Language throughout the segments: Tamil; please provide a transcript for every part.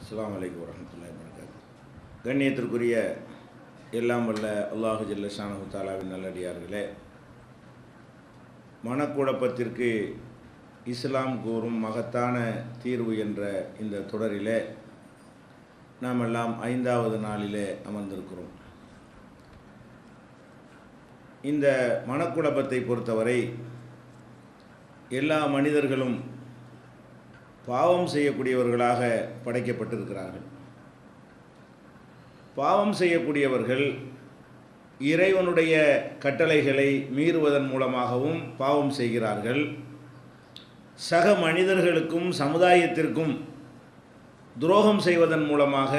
அஸ்ஸலாமு அலைக்கும் வரஹ்மத்துல்லாஹி வபரகாத்துஹு. கண்ணியத்திற்குரிய எல்லாம் வல்ல அல்லாஹு ஜல்ல ஷானஹு தஆலாவின் நல்லடியார்களே, மனக்குழப்பத்திற்கு இஸ்லாம் கூறும் மகத்தான தீர்வு என்ற இந்த தொடரிலே நாம் எல்லாம் 5வது நாளிலே அமர்ந்திருக்கிறோம். இந்த மனக்குழப்பத்தை பொறுத்தவரை எல்லா மனிதர்களும் பாவம் செய்யக்கூடியவர்களாக படைக்கப்பட்டிருக்கிறார்கள். பாவம் செய்யக்கூடியவர்கள் இறைவனுடைய கட்டளைகளை மீறுவதன் மூலமாகவும் பாவம் செய்கிறார்கள். சக மனிதர்களுக்கும் சமுதாயத்திற்கும் துரோகம் செய்வதன் மூலமாக,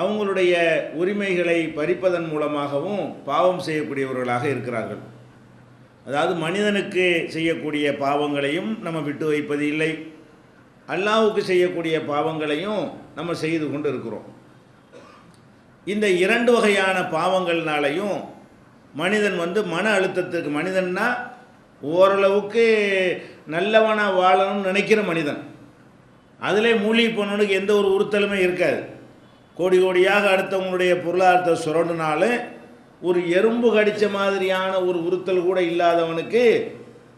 அவங்களுடைய உரிமைகளை பறிப்பதன் மூலமாகவும் பாவம் செய்யக்கூடியவர்களாக இருக்கிறார்கள். அதாவது மனிதனுக்கு செய்யக்கூடிய பாவங்களையும் நம்ம விட்டு வைப்பது இல்லை, அல்லாஹ்வுக்கு செய்யக்கூடிய பாவங்களையும் நம்ம செய்து கொண்டு இருக்கிறோம். இந்த 2 வகையான பாவங்கள்னாலையும் மனிதன் மன அழுத்தத்துக்கு, மனிதன்னா ஓரளவுக்கு நல்லவனாக வாழணும்னு நினைக்கிற மனிதன், அதிலே மூழ்கி போனவனுக்கு எந்த ஒரு உறுத்தலுமே இருக்காது. கோடி கோடியாக அடுத்தவங்களுடைய பொருளாதாரத்தை சுரண்டுனாலும் ஒரு எறும்பு கடித்த மாதிரியான ஒரு உறுத்தல் கூட இல்லாதவனுக்கு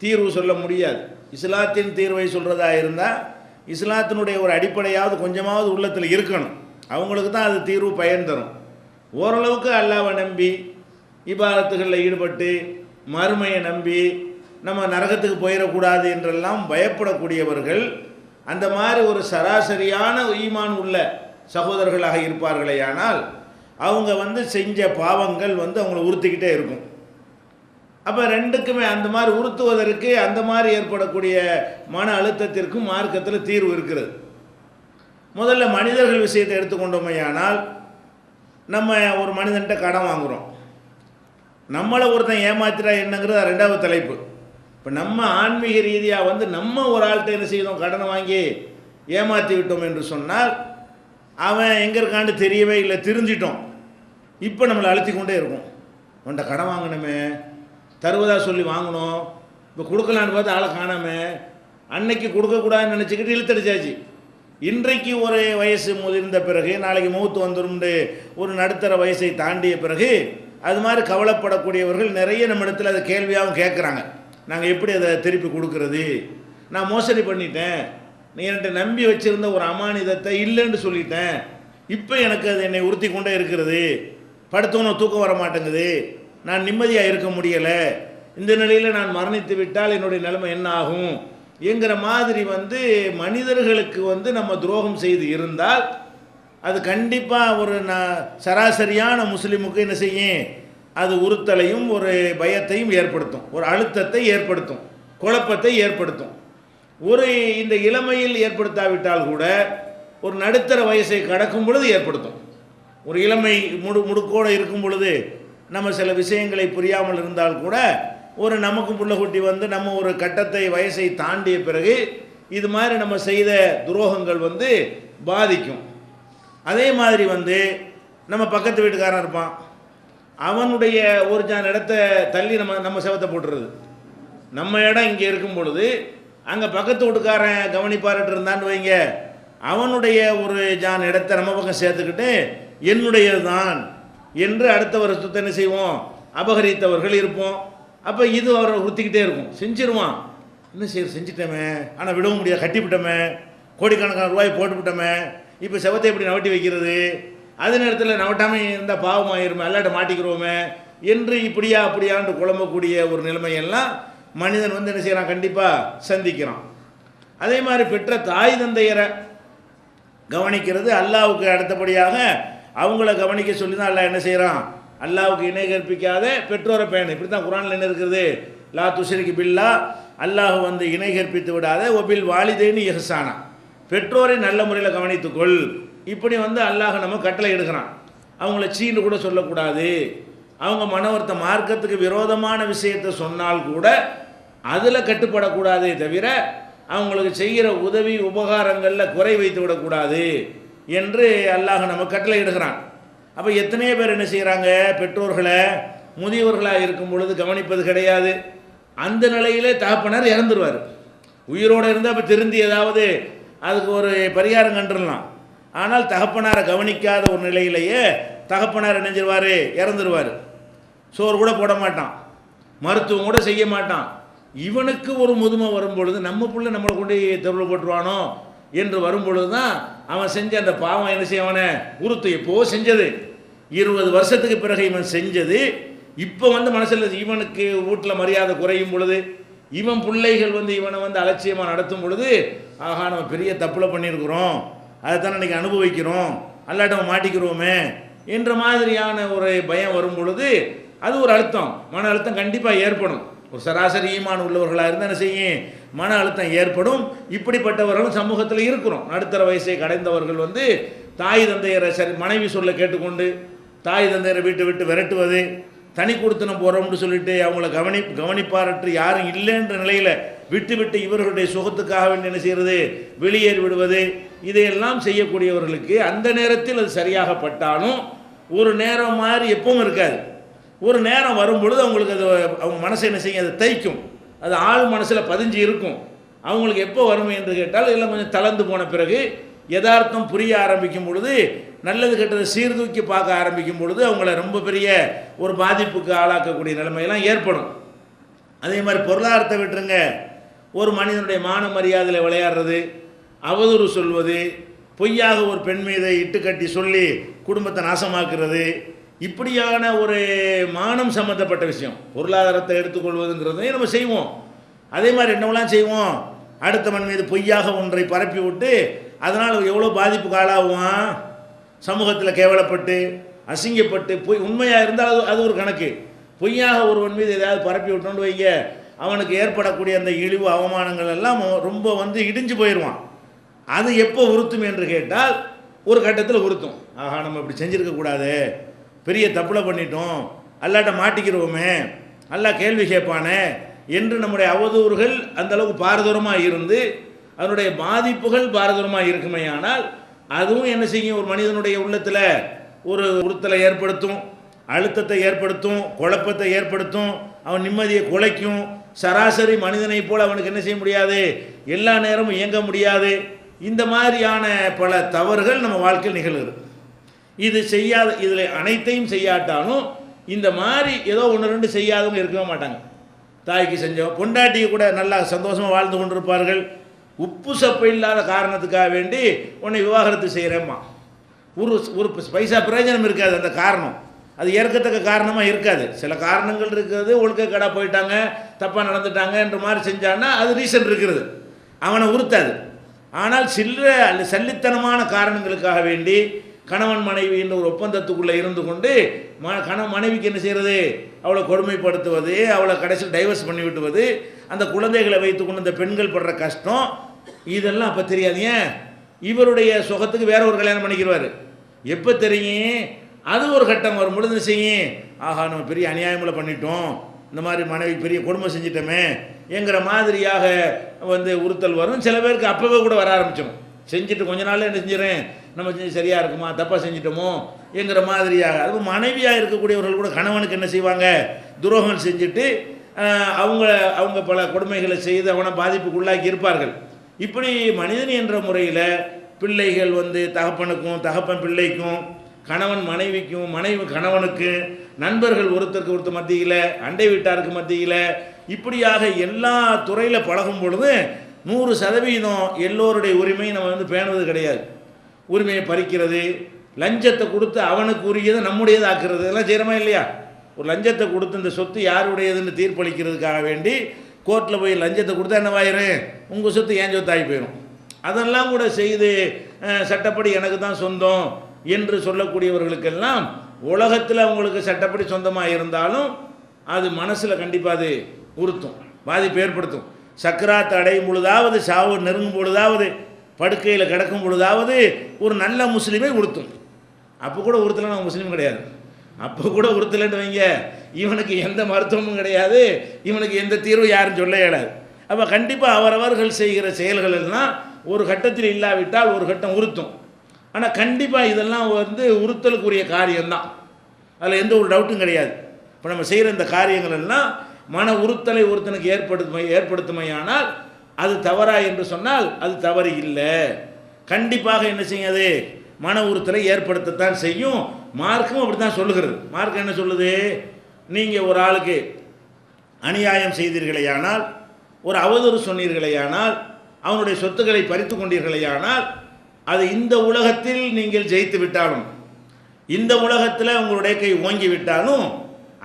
தீர்வு சொல்ல முடியாது. இஸ்லாத்தின் தீர்வை சொல்கிறதா இருந்தால் இஸ்லாத்தினுடைய ஒரு அடிப்படையாவது கொஞ்சமாவது உள்ளத்தில் இருக்கணும். அவங்களுக்கு தான் அது தீர்வு பயன் தரும். ஓரளவுக்கு அல்லாஹ்வை நம்பி இபாதத்துகளில் ஈடுபட்டு மறுமையை நம்பி நம்ம நரகத்துக்கு போயிடக்கூடாது என்றெல்லாம் பயப்படக்கூடியவர்கள் அந்த மாதிரி ஒரு சராசரியான ஈமான் உள்ள சகோதரர்களாக இருப்பார்களே, ஆனால் அவங்க செஞ்ச பாவங்கள் அவங்கள உறுத்திக்கிட்டே இருக்கும். அப்போ ரெண்டுக்குமே அந்த மாதிரி உறுத்துவதற்கு, அந்த மாதிரி ஏற்படக்கூடிய மன அழுத்தத்திற்கும் மார்க்கத்தில் தீர்வு இருக்கிறது. முதல்ல மனிதர்கள் விஷயத்தை எடுத்துக்கொண்டோமையானால், நம்ம ஒரு மனிதன்கிட்ட கடன் வாங்குகிறோம், நம்மளை ஒருத்தன் ஏமாத்திரா என்னங்கிறது 2வது தலைப்பு. இப்போ நம்ம ஆன்மீக ரீதியாக நம்ம ஒரு ஆள்கிட்ட என்ன செய்தோம், கடனை வாங்கி ஏமாற்றி விட்டோம் என்று சொன்னால் அவன் எங்கே இருக்கான்னு தெரியவே இல்லை, தெரிஞ்சிட்டோம். இப்போ நம்மளை அழுத்தி கொண்டே இருக்கும். உன்ட்ட கடன் வாங்கணுமே, தருவதாக சொல்லி வாங்கணும், இப்போ கொடுக்கலான்னு பார்த்து ஆளை காணாமே, அன்னைக்கு கொடுக்கக்கூடாதுன்னு நினச்சிக்கிட்டு இழுத்தடிச்சாச்சு. இன்றைக்கு ஒரு வயசு முதிர்ந்த பிறகு நாளைக்கு மௌத்து வந்துடும்னு ஒரு நடுத்தர வயசை தாண்டிய பிறகு அது மாதிரி கவலைப்படக்கூடியவர்கள் நிறைய நம்ம இடத்துல அதை கேள்வியாகவும் கேட்குறாங்க. நாங்கள் எப்படி அதை திருப்பி கொடுக்கறது, நான் மோசடி பண்ணிட்டேன், நீ என்கிட்ட நம்பி வச்சுருந்த ஒரு அமானிதத்தை இல்லைன்னு சொல்லிட்டேன், இப்போ எனக்கு அது என்னை உறுத்தி கொண்டே இருக்கிறது, படுத்தவனும் தூக்கம் வர மாட்டேங்குது, நான் நிம்மதியாக இருக்க முடியலை, இந்த நிலையில் நான் மரணித்து விட்டால் என்னுடைய நிலைமை என்ன ஆகும் என்கிற மாதிரி மனிதர்களுக்கு நம்ம துரோகம் செய்து இருந்தால் அது கண்டிப்பாக ஒரு சராசரியான முஸ்லீமுக்கு என்ன செய்யும், அது உறுத்தலையும் ஒரு பயத்தையும் ஏற்படுத்தும், ஒரு அழுத்தத்தை ஏற்படுத்தும், குழப்பத்தை ஏற்படுத்தும். ஒரு இந்த இளமையில் ஏற்படுத்தாவிட்டால் கூட ஒரு நடுத்தர வயசை கடக்கும் பொழுது ஏற்படுத்தும். ஒரு இளமை முடுக்கோடு இருக்கும் பொழுது நம்ம சில விஷயங்களை புரியாமல் இருந்தால் கூட ஒரு நமக்கு புள்ளக்குட்டி நம்ம ஒரு கட்டத்தை வயசை தாண்டிய பிறகு இது மாதிரி நம்ம செய்த துரோகங்கள் பாதிக்கும். அதே மாதிரி நம்ம பக்கத்து வீட்டுக்காரன் இருப்பான், அவனுடைய ஒரு ஜான் இடத்த தள்ளி நம்ம செவத்தை போட்டுறது. நம்ம இடம் இங்கே இருக்கும் பொழுது அங்கே பக்கத்து வீட்டுக்காரன் கவனிப்பார்ட்டு இருந்தான்னு வைங்க, அவனுடைய ஒரு ஜான் இடத்த நம்ம பக்கம் சேர்த்துக்கிட்டு என்னுடையது தான் என்று அடுத்த வருஷத்தை என்ன செய்வோம், அபகரித்தவர்கள் இருப்போம். அப்போ இது அவரை உறுத்திக்கிட்டே இருக்கும், செஞ்சிருவான், என்ன செஞ்சிட்டோமே, ஆனால் விடவும் முடியாது, கட்டிவிட்டோமே, கோடிக்கணக்கான ரூபாய் போட்டுவிட்டோமே, இப்போ செவத்தை எப்படி நவட்டி வைக்கிறது, அதே நேரத்தில் நவட்டாமல் இருந்தால் பாவமாயிருமே, அல்லாட்ட மாட்டிக்கிறோமே என்று இப்படியா அப்படியான்னு குழம்பக்கூடிய ஒரு நிலைமையெல்லாம் மனிதன் என்ன செய்கிறான், கண்டிப்பாக சந்திக்கிறான். அதே மாதிரி பெற்ற தாய் தந்தையரை கவனிக்கிறது அல்லாஹ்வுக்கு அடுத்தபடியாக அவங்கள கவனிக்க சொல்லி தான் அல்லாஹ் என்ன செய்கிறான், அல்லாஹ்வுக்கு இணை கற்பிக்காத பெற்றோரை பேணு. இப்படி தான் குர்ஆனில் என்ன இருக்கிறது, லா துஷ்ரிக் பில்லா, அல்லாஹ் இணை கற்பித்து விடாத, ஒபில் வாலிதைனி இஹ்சானா, பெற்றோரை நல்ல முறையில் கவனித்துக்கொள். இப்படி அல்லாஹ் நம்ம கட்டளை எடுக்கிறான். அவங்கள சீன்னு கூட சொல்லக்கூடாது, அவங்க மனவர்த்த மார்க்கத்துக்கு விரோதமான விஷயத்தை சொன்னால் கூட அதில் கட்டுப்படக்கூடாதே தவிர அவங்களுக்கு செய்கிற உதவி உபகாரங்களில் குறை வைத்து விடக்கூடாது என்று அல்லாஹ் நம்ம கட்டளை எடுக்கிறான். அப்போ எத்தனையோ பேர் என்ன செய்கிறாங்க, பெற்றோர்களை முதியவர்களாக இருக்கும் பொழுது கவனிப்பது கிடையாது. அந்த நிலையிலே தகப்பனார் இறந்துருவார். உயிரோடு இருந்தால் இப்போ திருந்தி ஏதாவது அதுக்கு ஒரு பரிகாரம் கண்டுடலாம். ஆனால் தகப்பனாரை கவனிக்காத ஒரு நிலையிலேயே தகப்பனார் என்ன செஞ்சிருவார், இறந்துருவார். சோறு கூட போட மாட்டான், மருத்துவம் கூட செய்ய மாட்டான். இவனுக்கு ஒரு முதுமை வரும் பொழுது நம்ம பிள்ளை நம்மளை கொண்டு தெருவில் போட்டுருவானோ என்று வரும் பொழுது தான் அவன் செஞ்ச அந்த பாவம் என்ன செய்யவனை உறுத்து. எப்போ செஞ்சது, 20 வருஷத்துக்கு பிறகு இவன் செஞ்சது இப்போ வந்து மனசில் இவனுக்கு வீட்டில் மரியாதை குறையும் பொழுது, இவன் பிள்ளைகள் வந்து இவனை வந்து அலட்சியமாக நடத்தும் பொழுது, ஆகா நம்ம பெரிய தப்புல பண்ணியிருக்கிறோம், அதைத்தான் இன்றைக்கி அனுபவிக்கிறோம், அல்லாட்ட மாட்டிக்கிறோமே என்ற மாதிரியான ஒரு பயம் வரும் பொழுது அது ஒரு அழுத்தம், மன அழுத்தம் கண்டிப்பாக ஏற்படும். ஒரு சராசரி ஈமான் உள்ளவர்களாக இருந்தால் என்ன செய்யும், மன அழுத்தம் ஏற்படும். இப்படிப்பட்டவர்களும் சமூகத்தில் இருக்கிறோம். நடுத்தர வயசை கடைந்தவர்கள் வந்து தாய் தந்தையரை மனைவி சொல்ல கேட்டுக்கொண்டு தாய் தந்தையரை வீட்டை விட்டு விரட்டுவது, தனி கொடுத்தனம் போகிறோம்னு சொல்லிட்டு அவங்கள கவனிப்பாரற்று யாரும் இல்லைன்ற நிலையில் விட்டு இவர்களுடைய சுகத்துக்காக வேண்டி என்ன செய்கிறது, வெளியேறி விடுவது, இதையெல்லாம் செய்யக்கூடியவர்களுக்கு அந்த நேரத்தில் அது சரியாகப்பட்டாலும் ஒரு நேரம் மாதிரி எப்பவும் இருக்காது. ஒரு நேரம் வரும் பொழுது அவங்களுக்கு அது அவங்க மனசை என்ன செய்யும், அதை தைக்கும், அது ஆள் மனசில் பதிஞ்சு இருக்கும். அவங்களுக்கு எப்போ வரும் என்று கேட்டால் எல்லாம் கொஞ்சம் தளர்ந்து போன பிறகு யதார்த்தம் புரிய ஆரம்பிக்கும் பொழுது, நல்லது கெட்டதை சீர்தூக்கி பார்க்க ஆரம்பிக்கும் பொழுது அவங்கள ரொம்ப பெரிய ஒரு பாதிப்புக்கு ஆளாக்கக்கூடிய நிலைமையெல்லாம் ஏற்படும். அதே மாதிரி பொருளாதாரத்தை விட்டுருங்க, ஒரு மனிதனுடைய மான மரியாதையில் விளையாடுறது, அவதூறு சொல்வது, பொய்யாக ஒரு பெண் மீதை இட்டுக்கட்டி சொல்லி குடும்பத்தை நாசமாக்குறது, இப்படியான ஒரு மானம் சம்பந்தப்பட்ட விஷயம் பொருளாதாரத்தை எடுத்துக்கொள்வதுங்கிறதையும் நம்ம செய்வோம். அதே மாதிரி என்னவெல்லாம் செய்வோம், அடுத்தவன் மீது பொய்யாக ஒன்றை பரப்பி விட்டு அதனால் எவ்வளோ பாதிப்புக்கு ஆளாகுவான், சமூகத்தில் கேவலப்பட்டு அசிங்கப்பட்டு பொய் உண்மையாக இருந்தால் அது ஒரு கணக்கு, பொய்யாக ஒருவன் மீது ஏதாவது பரப்பி விட்டோன்னு வைங்க, அவனுக்கு ஏற்படக்கூடிய அந்த இழிவு அவமானங்கள் எல்லாம் ரொம்ப வந்து இடிஞ்சு போயிடுவான். அது எப்போ உறுத்தும் என்று கேட்டால் ஒரு கட்டத்தில் உறுத்தும். ஆஹா நம்ம இப்படி செஞ்சுருக்கக்கூடாது, பெரிய தப்புல பண்ணிட்டோம், அல்லாட்ட மாட்டிக்கிறோமே, அல்லா கேள்வி கேட்பானே என்று நம்முடைய அவதூறுகள் அந்தளவுக்கு பாரதூரமாக இருந்து அதனுடைய பாதிப்புகள் பாரதூரமாக இருக்குமே. ஆனால் அதுவும் என்ன செய்யும், ஒரு மனிதனுடைய உள்ளத்தில் ஒரு உறுத்தலை ஏற்படுத்தும், அழுத்தத்தை ஏற்படுத்தும், குழப்பத்தை ஏற்படுத்தும், அவன் நிம்மதியை குலைக்கும். சராசரி மனிதனை போல் அவனுக்கு என்ன செய்ய முடியாது, எல்லா நேரமும் இயங்க முடியாது. இந்த மாதிரியான பல தவறுகள் நம்ம வாழ்க்கையில் நிகழ்கிறது. இது செய்யாத, இதில் அனைத்தையும் செய்யாட்டாலும் இந்த மாதிரி ஏதோ ஒன்று ரெண்டு செய்யாதவங்க இருக்கவே மாட்டாங்க. தாய்க்கு செஞ்சோம், பொண்டாட்டியை கூட நல்லா சந்தோஷமாக வாழ்ந்து கொண்டிருப்பார்கள். உப்பு சப்பை இல்லாத காரணத்துக்காக வேண்டி உன்னை விவாகரத்து செய்கிறேம்மா, ஒரு பைசா பிரயோஜனம் இருக்காது. அந்த காரணம் அது ஏற்கத்தக்க காரணமாக இருக்காது. சில காரணங்கள் இருக்கிறது, ஒழுக்கக்கடா போயிட்டாங்க, தப்பாக நடந்துட்டாங்க என்ற மாதிரி செஞ்சான்னா அது ரீசன் இருக்கிறது, அவனை உறுத்தாது. ஆனால் சல்லித்தனமான காரணங்களுக்காக வேண்டி கணவன் மனைவி என்ற ஒரு ஒப்பந்தத்துக்குள்ளே இருந்து கொண்டு மனைவிக்கு என்ன செய்கிறது, அவளை கொடுமைப்படுத்துவது, அவளை கடைசியில் டைவர்ஸ் பண்ணி விட்டுவது, அந்த குழந்தைகளை வைத்துக்கொண்டு இந்த பெண்கள் படுற கஷ்டம் இதெல்லாம் அப்போ தெரியாதீங்க. இவருடைய சுகத்துக்கு வேற ஒரு கல்யாணம் பண்ணிக்கிறாரு. எப்போ தெரியும், அது ஒரு கட்டம் வரும்பொழுது என்ன செய்யும், ஆஹா நம்ம பெரிய அநியாயங்களை பண்ணிட்டோம், இந்த மாதிரி மனைவி பெரிய கொடுமை செஞ்சிட்டோமே என்கிற மாதிரியாக வந்து உறுத்தல் வரும். சில பேருக்கு அப்போவே கூட வர ஆரம்பிச்சிடும், செஞ்சுட்டு கொஞ்ச நாள் என்ன செஞ்சிடறேன், நம்ம செஞ்சு சரியாக இருக்குமா, தப்பாக செஞ்சிட்டோமோ என்கிற மாதிரியாக. அது மனைவியாக இருக்கக்கூடியவர்கள் கூட கணவனுக்கு என்ன செய்வாங்க, துரோகம் செஞ்சுட்டு அவங்க பல கொடுமைகளை செய்து அவனை பாதிப்புக்கு உள்ளாக்கி இருப்பார்கள். இப்படி மனிதன் என்ற முறையில் பிள்ளைகள் வந்து தகப்பனுக்கும், தகப்பன் பிள்ளைக்கும், கணவன் மனைவிக்கும், மனைவி கணவனுக்கு, நண்பர்கள் ஒருத்தருக்கு ஒருத்தர் மத்தியில், அண்டை வீட்டாருக்கு மத்தியில், இப்படியாக எல்லா துறையில் பழகும் பொழுது 100% எல்லோருடைய உரிமையை நம்ம வந்து பேணுவது கிடையாது. உரிமையை பறிக்கிறது, லஞ்சத்தை கொடுத்து அவனுக்கு உரியதை நம்முடையது ஆக்குறது, இதெல்லாம் செய்கிறோமா இல்லையா? ஒரு லஞ்சத்தை கொடுத்து இந்த சொத்து யாருடையதுன்னு தீர்ப்பளிக்கிறதுக்காக வேண்டி கோர்ட்டில் போய் லஞ்சத்தை கொடுத்தா என்னவாயிரும், உங்கள் சொத்து ஏன் சொத்து ஆகி போயிடும். அதெல்லாம் கூட செய்து சட்டப்படி எனக்கு தான் சொந்தம் என்று சொல்லக்கூடியவர்களுக்கெல்லாம் உலகத்தில் அவங்களுக்கு சட்டப்படி சொந்தமாக இருந்தாலும் அது மனசில் கண்டிப்பாக அது உறுத்தும், பாதிப்பு ஏற்படுத்தும். சக்கராத்தை அடையும் பொழுதாவது, சாவு நெருங்கும் பொழுதாவது, படுக்கையில் கிடக்கும் பொழுதாவது ஒரு நல்ல முஸ்லீமை உறுத்தும். அப்போ கூட உறுத்தலைன்னு அவன் முஸ்லீம் கிடையாது. அப்போ கூட உறுத்தலைன்னு வைங்க, இவனுக்கு எந்த மருத்துவமும் கிடையாது, இவனுக்கு எந்த தீர்வும் யாரும் சொல்ல இயலாது. அப்போ கண்டிப்பாக அவரவர்கள் செய்கிற செயல்கள் எல்லாம் ஒரு கட்டத்தில் இல்லாவிட்டால் ஒரு கட்டம் உறுத்தும். ஆனால் கண்டிப்பாக இதெல்லாம் வந்து உறுத்தலுக்குரிய காரியம்தான், அதில் எந்த ஒரு டவுட்டும் கிடையாது. இப்போ நம்ம செய்கிற இந்த காரியங்கள் எல்லாம் மன உறுத்தலை ஒருத்தனுக்கு ஏற்படுத்துமையானால் அது தவறா என்று சொன்னால் அது தவறு இல்லை. கண்டிப்பாக என்ன செய்யாது, மன உறுத்தலை ஏற்படுத்தத்தான் செய்யும். மார்க்கும் அப்படி தான் சொல்லுகிறது. மார்க்கம் என்ன சொல்லுது? நீங்கள் ஒரு ஆளுக்கு அநியாயம் செய்தீர்களேயானால், ஒரு அவதூறு சொன்னீர்களேயானால், அவனுடைய சொத்துக்களை பறித்து கொண்டீர்களேயானால், அது இந்த உலகத்தில் நீங்கள் ஜெயித்து விட்டாலும், இந்த உலகத்தில் உங்களுடைய கை ஓங்கி விட்டாலும்,